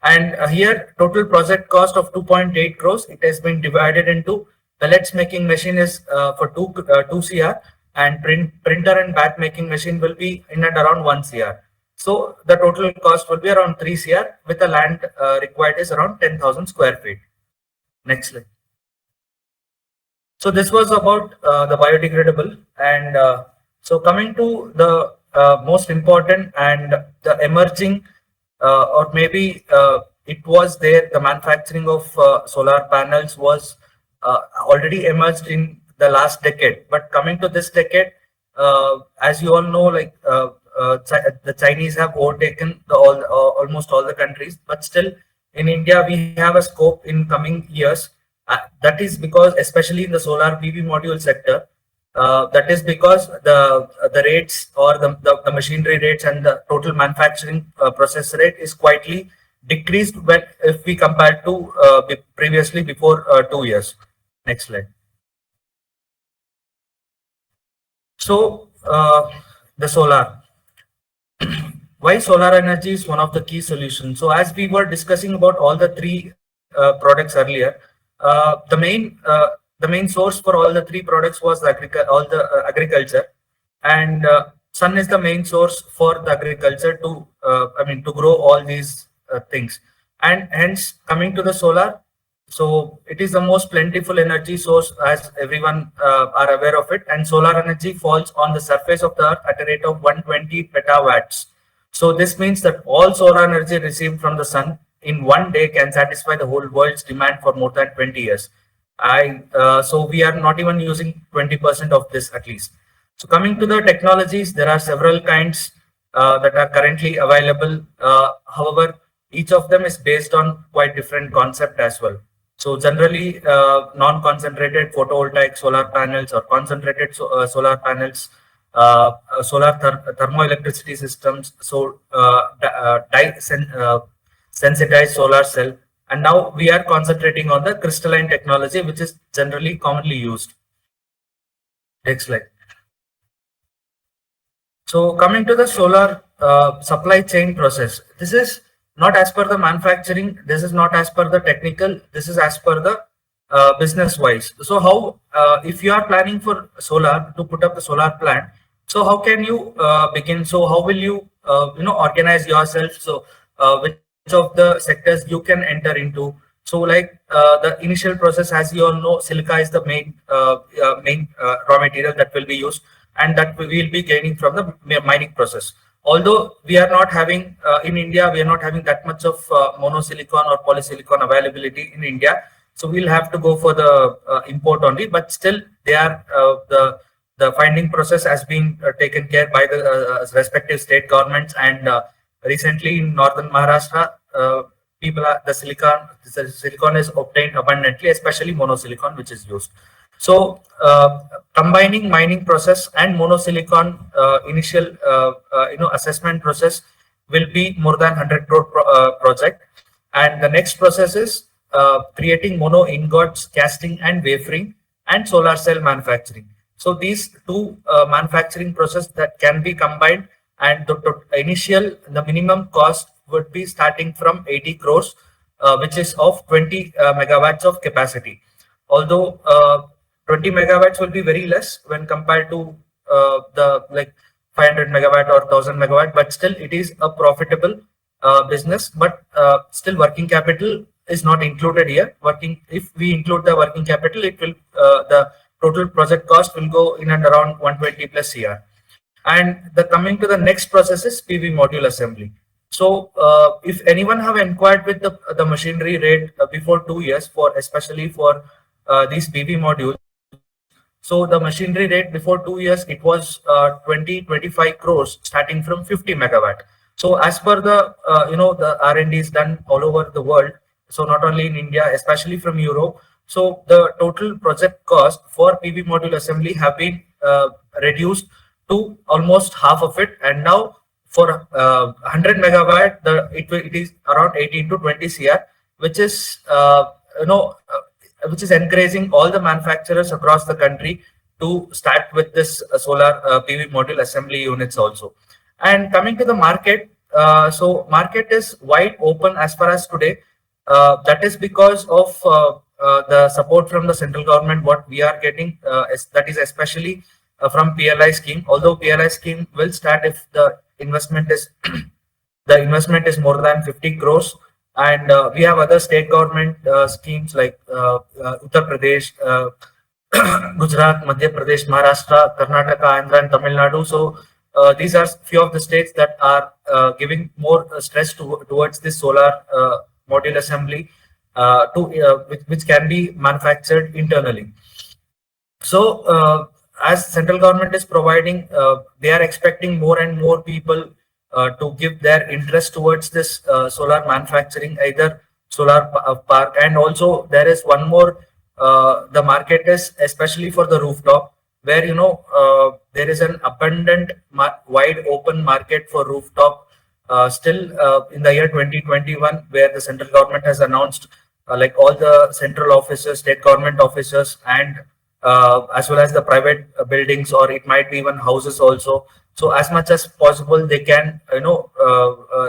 And here total project cost of 2.8 crores. It has been divided into pellets making machine is for 2 CR, and printer and bath making machine will be in and around 1 CR. So the total cost will be around 3 CR with the land required is around 10,000 square feet. Next slide. So this was about the biodegradable, and so coming to the most important and the emerging, or maybe it was there, the manufacturing of solar panels was already emerged in the last decade. But coming to this decade, as you all know, like the Chinese have overtaken almost all the countries, but still in India we have a scope in coming years. That is because, especially in the solar PV module sector, that is because the rates or the machinery rates and the total manufacturing process rate is quietly decreased when if we compare to previously before 2 years. Next slide. So the solar. Why solar energy is one of the key solutions. So as we were discussing about all the three products earlier, the main source for all the three products was agriculture, and sun is the main source for the agriculture to to grow all these things. And hence, coming to the solar, so it is the most plentiful energy source, as everyone are aware of it, and solar energy falls on the surface of the earth at a rate of 120 petawatts. So this means that all solar energy received from the sun in one day can satisfy the whole world's demand for more than 20 years. So we are not even using 20% of this at least. So coming to the technologies, there are several kinds that are currently available. However, each of them is based on quite different concept as well. So generally, non-concentrated photovoltaic solar panels or concentrated solar panels, solar thermoelectricity systems, so sensitized solar cell, and now we are concentrating on the crystalline technology, which is generally commonly used. Next slide. So coming to the solar supply chain process, this is not as per the manufacturing, this is not as per the technical, this is as per the business wise. So how, if you are planning for solar, to put up a solar plant, so how can you begin? So how will you organize yourself? So which of the sectors you can enter into? So like the initial process, as you all know, silica is the main raw material that will be used, and that we will be gaining from the mining process. Although we are not having in India, we are not having that much of monosilicon or polysilicon availability in India, so we'll have to go for the import only. But still, they are the finding process has been taken care by the respective state governments, and recently in northern Maharashtra, the silicon is obtained abundantly, especially monosilicon, which is used. So combining mining process and monosilicon initial assessment process will be more than 100 crore project, and the next process is creating mono ingots, casting and wafering, and solar cell manufacturing. So these two manufacturing process that can be combined, and the minimum cost would be starting from 80 crores, which is of 20 megawatts of capacity. Although 20 megawatts will be very less when compared to the 500 megawatt or 1000 megawatt, but still it is a profitable business. But still, working capital is not included here. If we include the working capital, it will the total project cost will go in and around 120 plus CR. And coming to the next process is PV module assembly. So if anyone have inquired with the machinery rate before 2 years, especially for these PV modules, so the machinery rate before 2 years, it was 25 crores starting from 50 megawatt. So as per the the R&D is done all over the world, so not only in India, especially from Europe. So the total project cost for PV module assembly have been reduced to almost half of it, and now for 100 megawatt, it is around 18 to 20 CR, which is which is encouraging all the manufacturers across the country to start with this solar PV module assembly units also. And coming to the market, so market is wide open as far as today. That is because of the support from the central government. What we are getting, that is especially from PLI scheme. Although PLI scheme will start if the investment is the investment is more than 50 crores. And we have other state government schemes like Uttar Pradesh, Gujarat, Madhya Pradesh, Maharashtra, Karnataka, Andhra, and Tamil Nadu. So these are few of the states that are giving more stress towards this solar module assembly, which can be manufactured internally. So as central government is providing, they are expecting more and more people to give their interest towards this solar manufacturing, either solar park. And also there is one more, the market is especially for the rooftop, where there is an abundant wide open market for rooftop still in the year 2021, where the central government has announced like all the central offices, state government offices, and as well as the private buildings, or it might be even houses also. So as much as possible, they can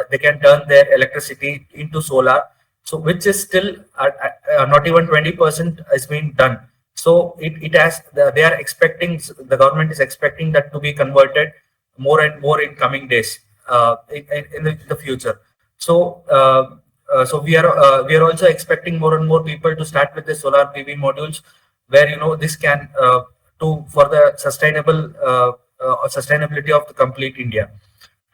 they can turn their electricity into solar. So which is still not even 20% is being done. So it has, they are expecting, the government is expecting that to be converted more and more in coming days, in the future. So so we are also expecting more and more people to start with the solar PV modules, where this can for the sustainable sustainability of the complete India.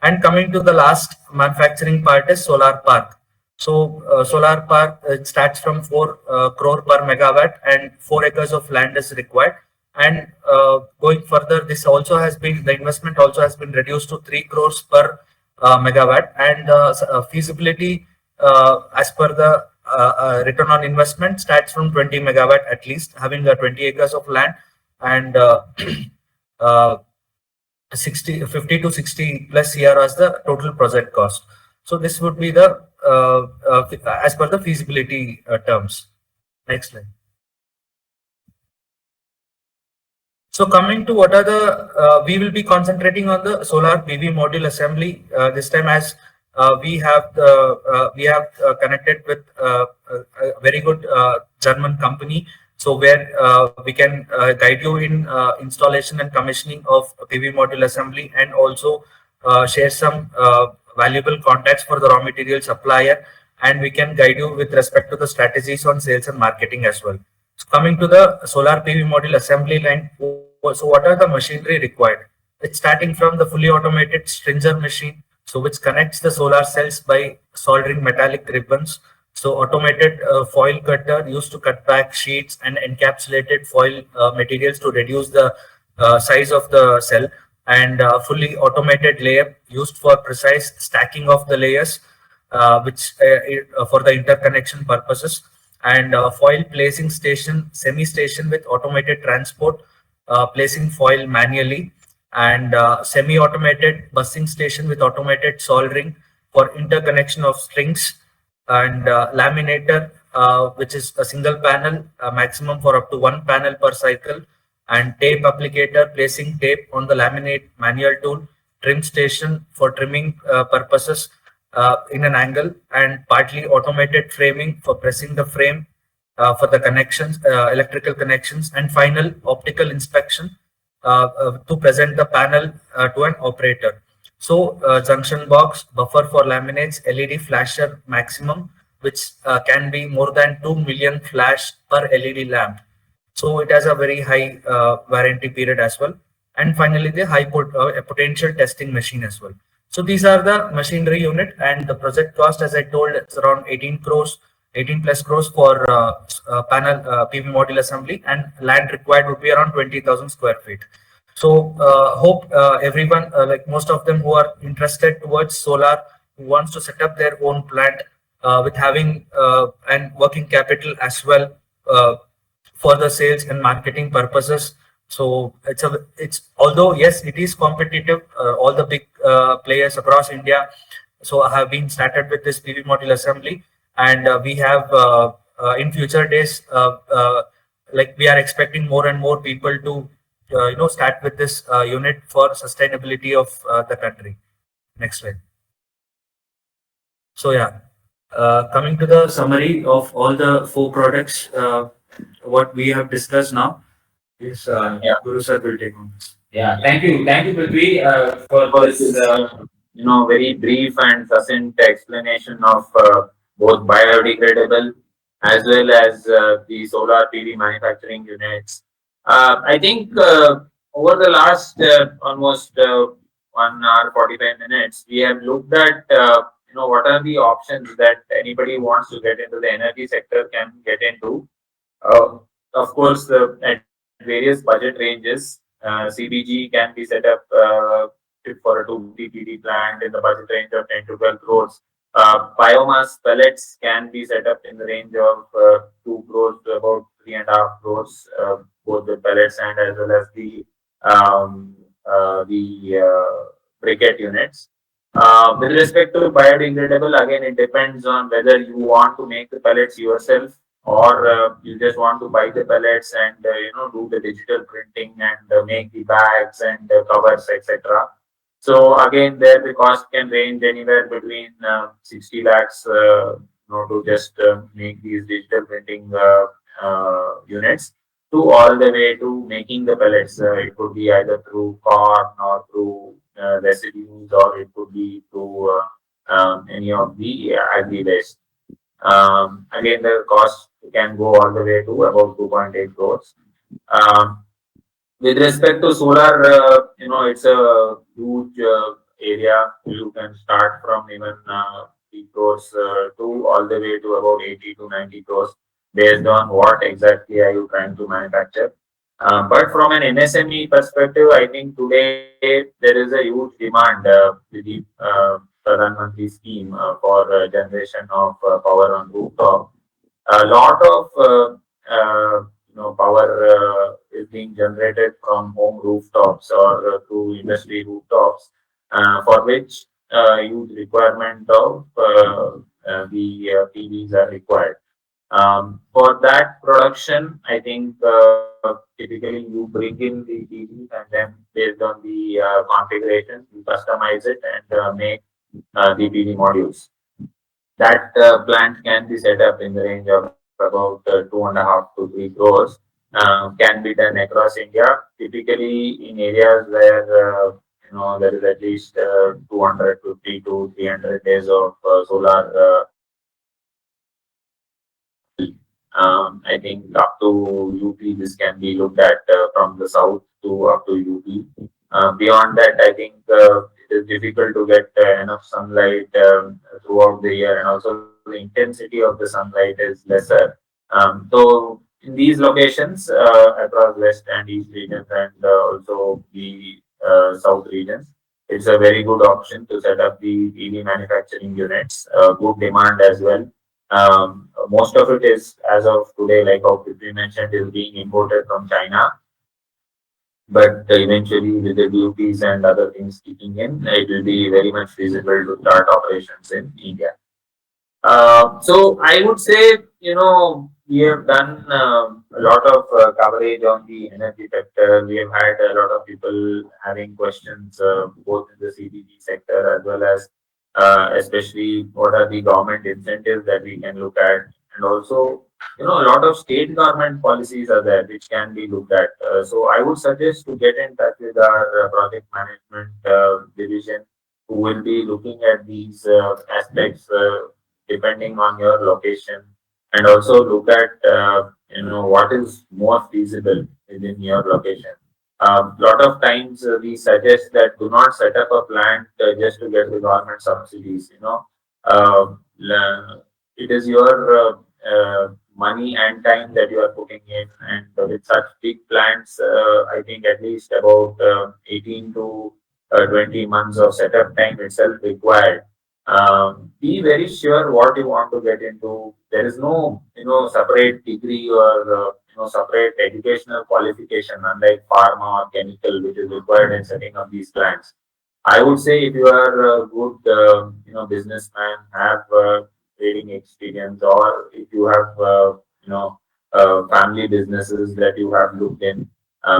And coming to the last manufacturing part is solar park. So solar park, it starts from 4 crore per megawatt, and 4 acres of land is required. And going further, this also has been, the investment also has been reduced to 3 crores per megawatt. And feasibility as per the return on investment starts from 20 megawatt at least, having 20 acres of land, and 50 to 60 plus CR as the total project cost. So this would be the as per the feasibility terms. Next slide. So coming to what are the, we will be concentrating on the solar PV module assembly this time, as we have connected with a very good German company. So where we can guide you in installation and commissioning of PV module assembly, and also share some valuable contacts for the raw material supplier, and we can guide you with respect to the strategies on sales and marketing as well. So coming to the solar PV module assembly line, so what are the machinery required? It's starting from the fully automated stringer machine, so which connects the solar cells by soldering metallic ribbons. So automated foil cutter used to cut back sheets and encapsulated foil materials to reduce the size of the cell, and fully automated layer used for precise stacking of the layers, which for the interconnection purposes, and foil placing station, semi-station with automated transport, placing foil manually, and semi-automated bussing station with automated soldering for interconnection of strings, and laminator, which is a single panel, maximum for up to 1 panel per cycle, and tape applicator, placing tape on the laminate manual tool, trim station for trimming purposes in an angle, and partly automated framing for pressing the frame for the connections, electrical connections, and final optical inspection to present the panel to an operator. So junction box, buffer for laminates, LED flasher maximum, which can be more than 2 million flash per LED lamp. So it has a very high warranty period as well. And finally, the high potential testing machine as well. So these are the machinery unit, and the project cost, as I told, it's around 18 crores, 18 plus crores for panel PV module assembly, and land required would be around 20,000 square feet. So hope everyone, like most of them who are interested towards solar, who wants to set up their own plant with having and working capital as well for the sales and marketing purposes. So it's although yes, it is competitive. All the big players across India so have been started with this PV module assembly, and we have in future days like we are expecting more and more people to start with this unit for sustainability of the country. Next slide. So yeah, coming to the summary of all the four products, what we have discussed now is Guru sir will take on this. Yeah, thank you, Prithvi, for this, very brief and succinct explanation of both biodegradable as well as the solar PV manufacturing units. I think over the last almost 1 hour 45 minutes, we have looked at what are the options that anybody wants to get into the energy sector can get into. Uh, of course, at various budget ranges, CBG can be set up for a 2 TPD plant in the budget range of 10 to 12 crores. Biomass pellets can be set up in the range of 2 crores to about 3.5 crores, both the pellets and as well as um, the briquette units. With respect to biodegradable, again, it depends on whether you want to make the pellets yourself or you just want to buy the pellets and do the digital printing and make the bags and covers, etc. So again, there the cost can range anywhere between 60 lakhs, to just make these digital printing units, to all the way to making the pellets. It could be either through corn or through residues, or it could be through any of the agri waste. Again, the cost can go all the way to about 2.8 crores. Um, with respect to solar, it's a huge area. You can start from even 3 crores to all the way to about 80 to 90 crores, based on what exactly are you trying to manufacture. But from an MSME perspective, I think today there is a huge demand with the Pradhan Mantri scheme for generation of power on rooftop. A lot of power is being generated from home rooftops or through industry rooftops, for which huge requirement of PVs are required. For that production, I think typically you bring in the PVs, and then based on the configuration, you customize it and make the PV modules. That plant can be set up in the range of about 2.5 to 3 crores. Can be done across India, typically in areas where there is at least 250 to 300 days of solar I think up to UP, this can be looked at from the south to up to UP. Beyond that, I think it is difficult to get enough sunlight throughout the year, and also the intensity of the sunlight is lesser. So, in these locations across west and east regions, and also the south regions, it's a very good option to set up the PV manufacturing units. Good demand as well. Most of it is, as of today, like how we mentioned, is being imported from China. But eventually, with the duties and other things kicking in, it will be very much feasible to start operations in India. So I would say, we have done a lot of coverage on the energy sector. We have had a lot of people having questions, both in the CBG sector as well as especially what are the government incentives that we can look at, and also, a lot of state government policies are there which can be looked at. So I would suggest to get in touch with our project management division, who will be looking at these aspects depending on your location, and also look at what is more feasible within your location. A lot of times we suggest that do not set up a plant just to get the government subsidies. It is your money and time that you are putting in, and with such big plants, I think at least about 18 to 20 months of setup time itself required. Be very sure what you want to get into. There is no separate degree or separate educational qualification, unlike pharma or chemical, which is required in setting up these plants. I would say if you are a good businessman, have trading experience, or if you have family businesses that you have looked in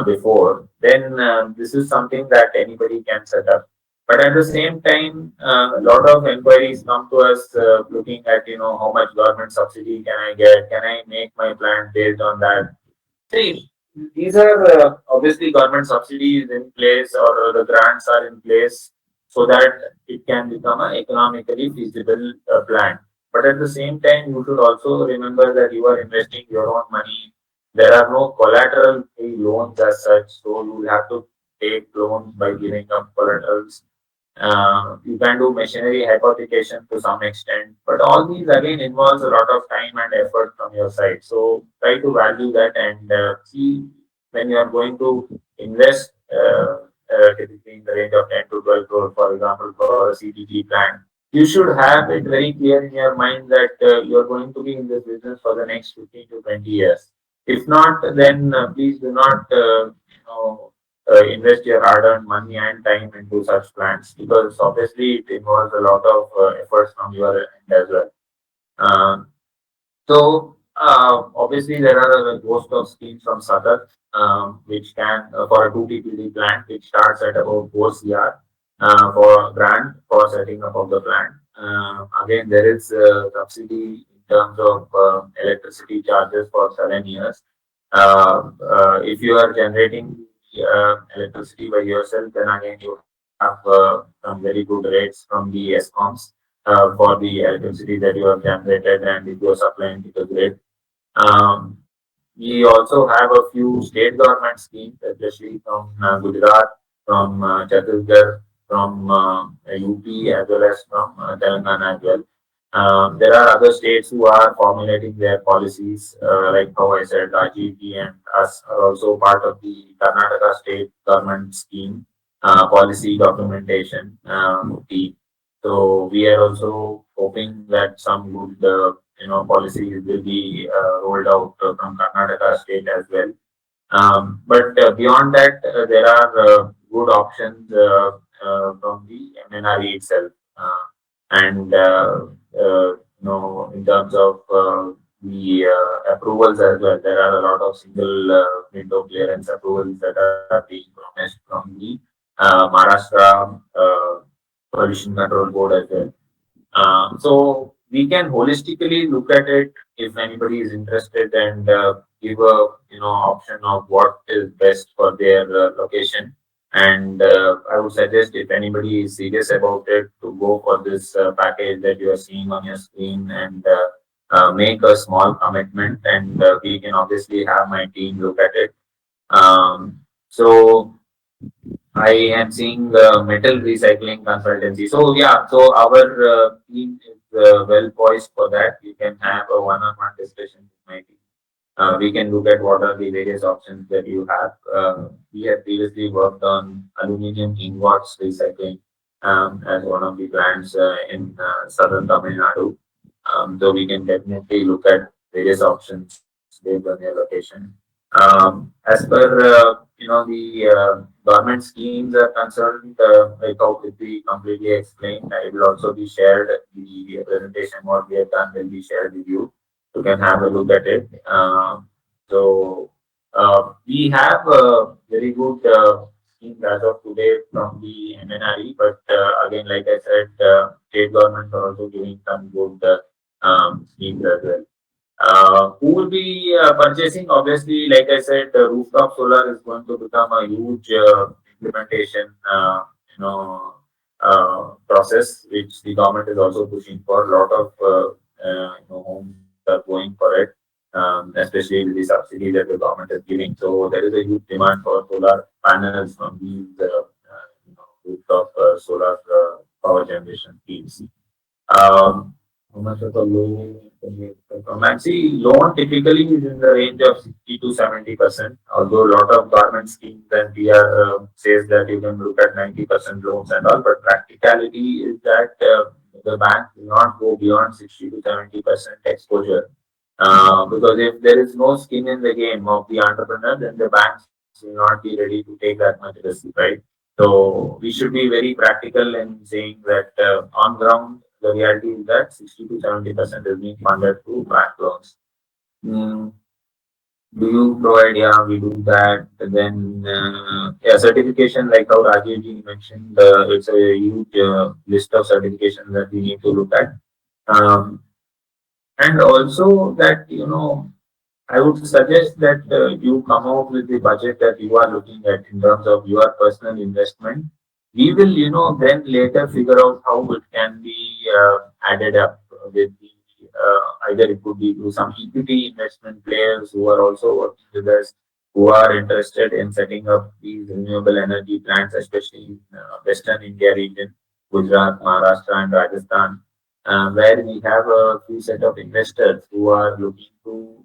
before, then this is something that anybody can set up. But at the same time, a lot of inquiries come to us looking at, how much government subsidy can I get? Can I make my plant based on that? See, these are obviously government subsidies in place, or the grants are in place so that it can become an economically feasible plant. But at the same time, you should also remember that you are investing your own money. There are no collateral free loans as such, so you will have to take loans by giving up collaterals. You can do machinery hypothecation to some extent, but all these again involves a lot of time and effort from your side. So try to value that and see when you are going to invest typically in the range of 10 to 12 crore, for example, for a CTG plant. You should have it very clear in your mind that you are going to be in this business for the next 15 to 20 years. If not, then please do not invest your hard-earned money and time into such plans, because obviously it involves a lot of efforts from your end as well. Obviously there are a host of schemes from Sadat, which can for a 2 TPD plant, which starts at about 4 CR for grant for setting up of the plant. Again, there is subsidy in terms of electricity charges for 7 years. If you are generating electricity by yourself, then again you have some very good rates from the ESCOMs for the electricity that you have generated, and if you are supplying to the grid. We also have a few state government schemes, especially from Gujarat, from Chhattisgarh, from UP, as well as from Telangana as well. There are other states who are formulating their policies, like how I said, RGP and us are also part of the Karnataka state government scheme policy documentation team. So we are also hoping that some good, policies will be rolled out from Karnataka state as well. But beyond that, there are good options from the MNRE itself. And in terms of the approvals as well, there are a lot of single window clearance approvals that are being promised from the Maharashtra Pollution Control Board as well. So we can holistically look at it if anybody is interested, and give a option of what is best for their location. And I would suggest, if anybody is serious about it, to go for this package that you are seeing on your screen, and make a small commitment, and we can obviously have my team look at it. So I am seeing the metal recycling consultancy. So yeah, so our team is well poised for that. We can have a one-on-one discussion with my team. We can look at what are the various options that you have. We have previously worked on aluminum ingots recycling as one of the plants in southern Tamil Nadu. So we can definitely look at various options based on your location. As per the government schemes are concerned, like how it be completely explained, it will also be shared. The presentation what we have done will be shared with you. You can have a look at it. We have a very good schemes as of today from the MNRE, but again, like I said, state governments are also giving some good schemes as well. Who will be purchasing? Obviously, like I said, rooftop solar is going to become a huge implementation, process, which the government is also pushing for. A lot of homes are going for it, especially with the subsidy that the government is giving. So there is a huge demand for solar panels from these rooftop solar power generation schemes. How much of a loan can we expect from? And see, loan typically is in the range of 60 to 70%. Although a lot of government schemes and PR says that you can look at 90% loans and all, but practicality is that the bank will not go beyond 60 to 70% exposure. Because if there is no skin in the game of the entrepreneur, then the banks will not be ready to take that much risk, right? So we should be very practical in saying that on ground, the reality is that 60 to 70% is being funded through bank loans. Mm. Do you provide? Yeah, we do that. Then, yeah, certification, like how Rajesh mentioned, it's a huge list of certifications that we need to look at. Um, and also that, I would suggest that you come out with the budget that you are looking at in terms of your personal investment. We will, then later figure out how it can be added up with the either it could be through some equity investment players who are also working with us, who are interested in setting up these renewable energy plants, especially in Western India region, Gujarat, Maharashtra, and Rajasthan, where we have a few set of investors who are looking to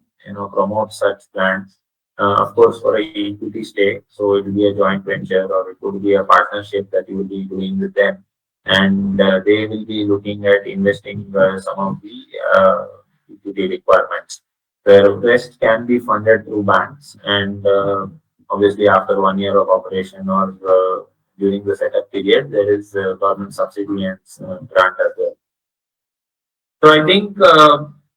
promote such plants. Of course, for a equity stake, so it will be a joint venture or it could be a partnership that you will be doing with them, and they will be looking at investing some of the equity requirements. The rest can be funded through banks, and obviously after 1 year of operation or during the setup period, there is government subsidy and grant as well. So I think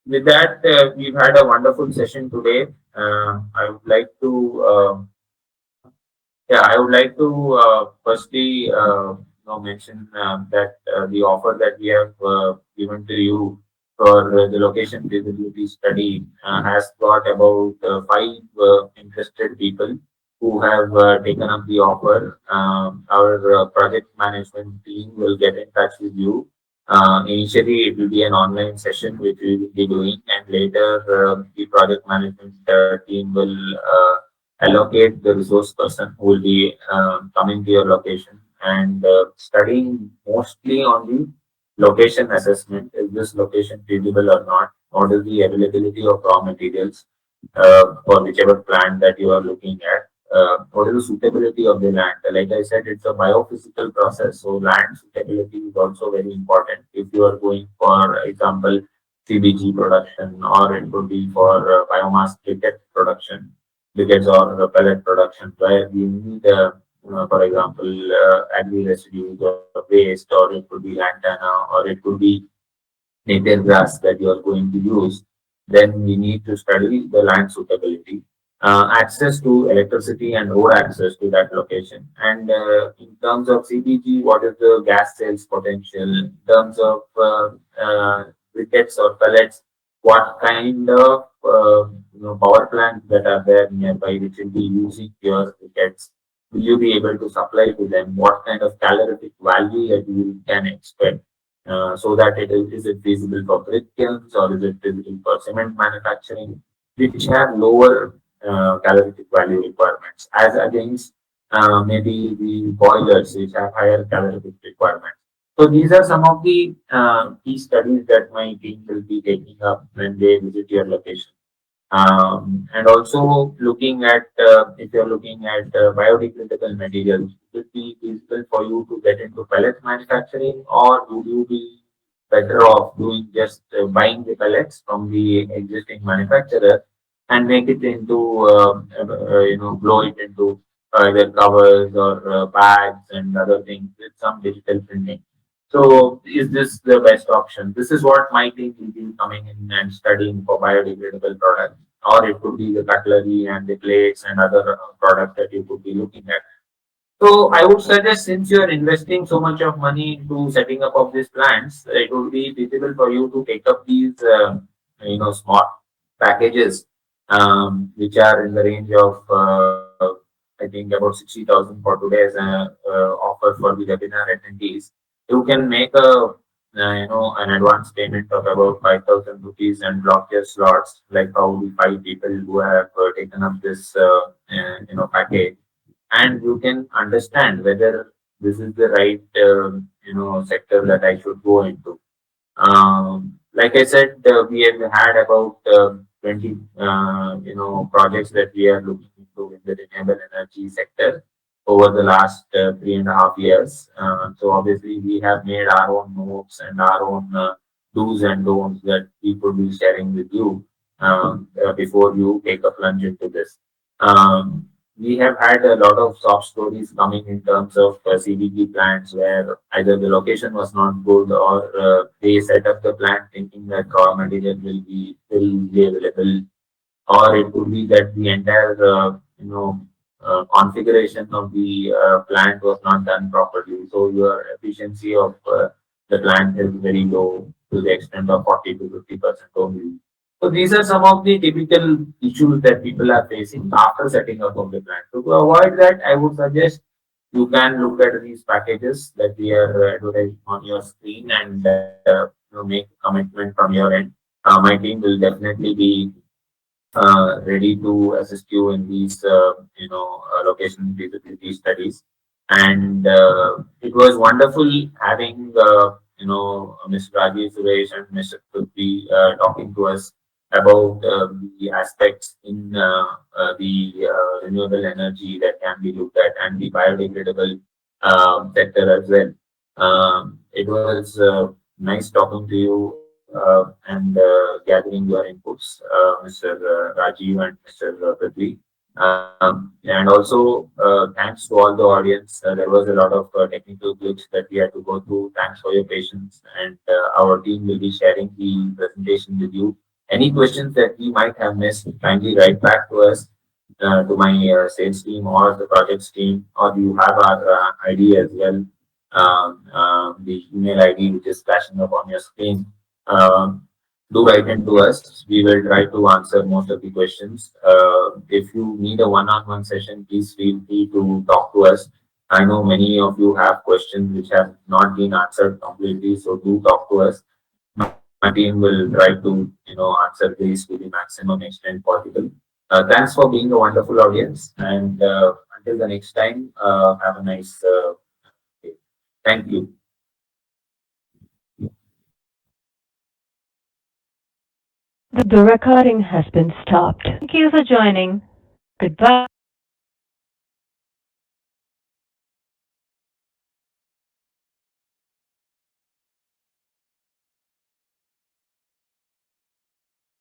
with that, we've had a wonderful session today. I would like to, yeah, I would like to firstly, mention that the offer that we have given to you for the location feasibility study has got about five interested people who have taken up the offer. Our project management team will get in touch with you. Initially, it will be an online session which we will be doing, and later the project management team will allocate the resource person who will be coming to your location and studying mostly on the location assessment. Is this location feasible or not? What is the availability of raw materials for whichever plant that you are looking at? What is the suitability of the land? Like I said, it's a biophysical process, so land suitability is also very important. If you are going for example CBG production, or it could be for biomass briquette production, briquettes or pellet production, where we need, for example, agri residues or waste, or it could be lantana, or it could be native grass that you are going to use, then we need to study the land suitability, access to electricity and road access to that location. And in terms of CBG, what is the gas sales potential? In terms of briquettes or pellets, what kind of power plants that are there nearby which will be using your briquettes? Will you be able to supply to them? What kind of calorific value that you can expect? So that is it feasible for brick kilns or is it feasible for cement manufacturing, which have lower calorific value requirements as against maybe the boilers which have higher calorific requirements. So these are some of the key studies that my team will be taking up when they visit your location. And also looking at if you're looking at biodegradable materials, would it be feasible for you to get into pellet manufacturing, or would you be better off doing just buying the pellets from the existing manufacturer and make it into blow it into either covers or bags and other things with some digital printing. So is this the best option? This is what my team will be coming in and studying for biodegradable products, or it could be the cutlery and the plates and other products that you could be looking at. So I would suggest, since you are investing so much of money into setting up of these plants, it would be feasible for you to take up these, small packages, which are in the range of, I think about 60,000 for today's offer for the webinar attendees. You can make an advance payment of about 5,000 rupees and block your slots, like how the five people who have taken up this, package, and you can understand whether this is the right sector that I should go into. Like I said, we have had about 20 projects that we are looking into in the renewable energy sector over the last 3.5 years. So obviously we have made our own notes and our own do's and don'ts that we could be sharing with you before you take a plunge into this. Um, we have had a lot of soft stories coming in terms of CBG plants where either the location was not good, or they set up the plant thinking that raw material will be available, or it could be that the entire configuration of the plant was not done properly. So your efficiency of the plant is very low to the extent of 40 to 50% only. So these are some of the typical issues that people are facing after setting up of the plant. So to avoid that, I would suggest you can look at these packages that we are advertising on your screen and make commitment from your end. My team will definitely be ready to assist you in these, location feasibility studies. And it was wonderful having, Mr. Rajiv Suresh and Mr. Prithvi talking to us about the aspects in the renewable energy that can be looked at and the biodegradable sector as well. It was nice talking to you and gathering your inputs, Mr. Rajiv and Mr. Prithvi. And also, thanks to all the audience. There was a lot of technical glitch that we had to go through. Thanks for your patience, and our team will be sharing the presentation with you. Any questions that we might have missed, kindly write back to us, to my sales team or the projects team, or you have our ID as well, the email ID which is flashing up on your screen. Do write into us. We will try to answer most of the questions. If you need a one-on-one session, please feel free to talk to us. I know many of you have questions which have not been answered completely, so do talk to us. My team will try to, answer these to the maximum extent possible. Thanks for being a wonderful audience, and until the next time, have a nice day. Thank you. The recording has been stopped. Thank you for joining. Goodbye.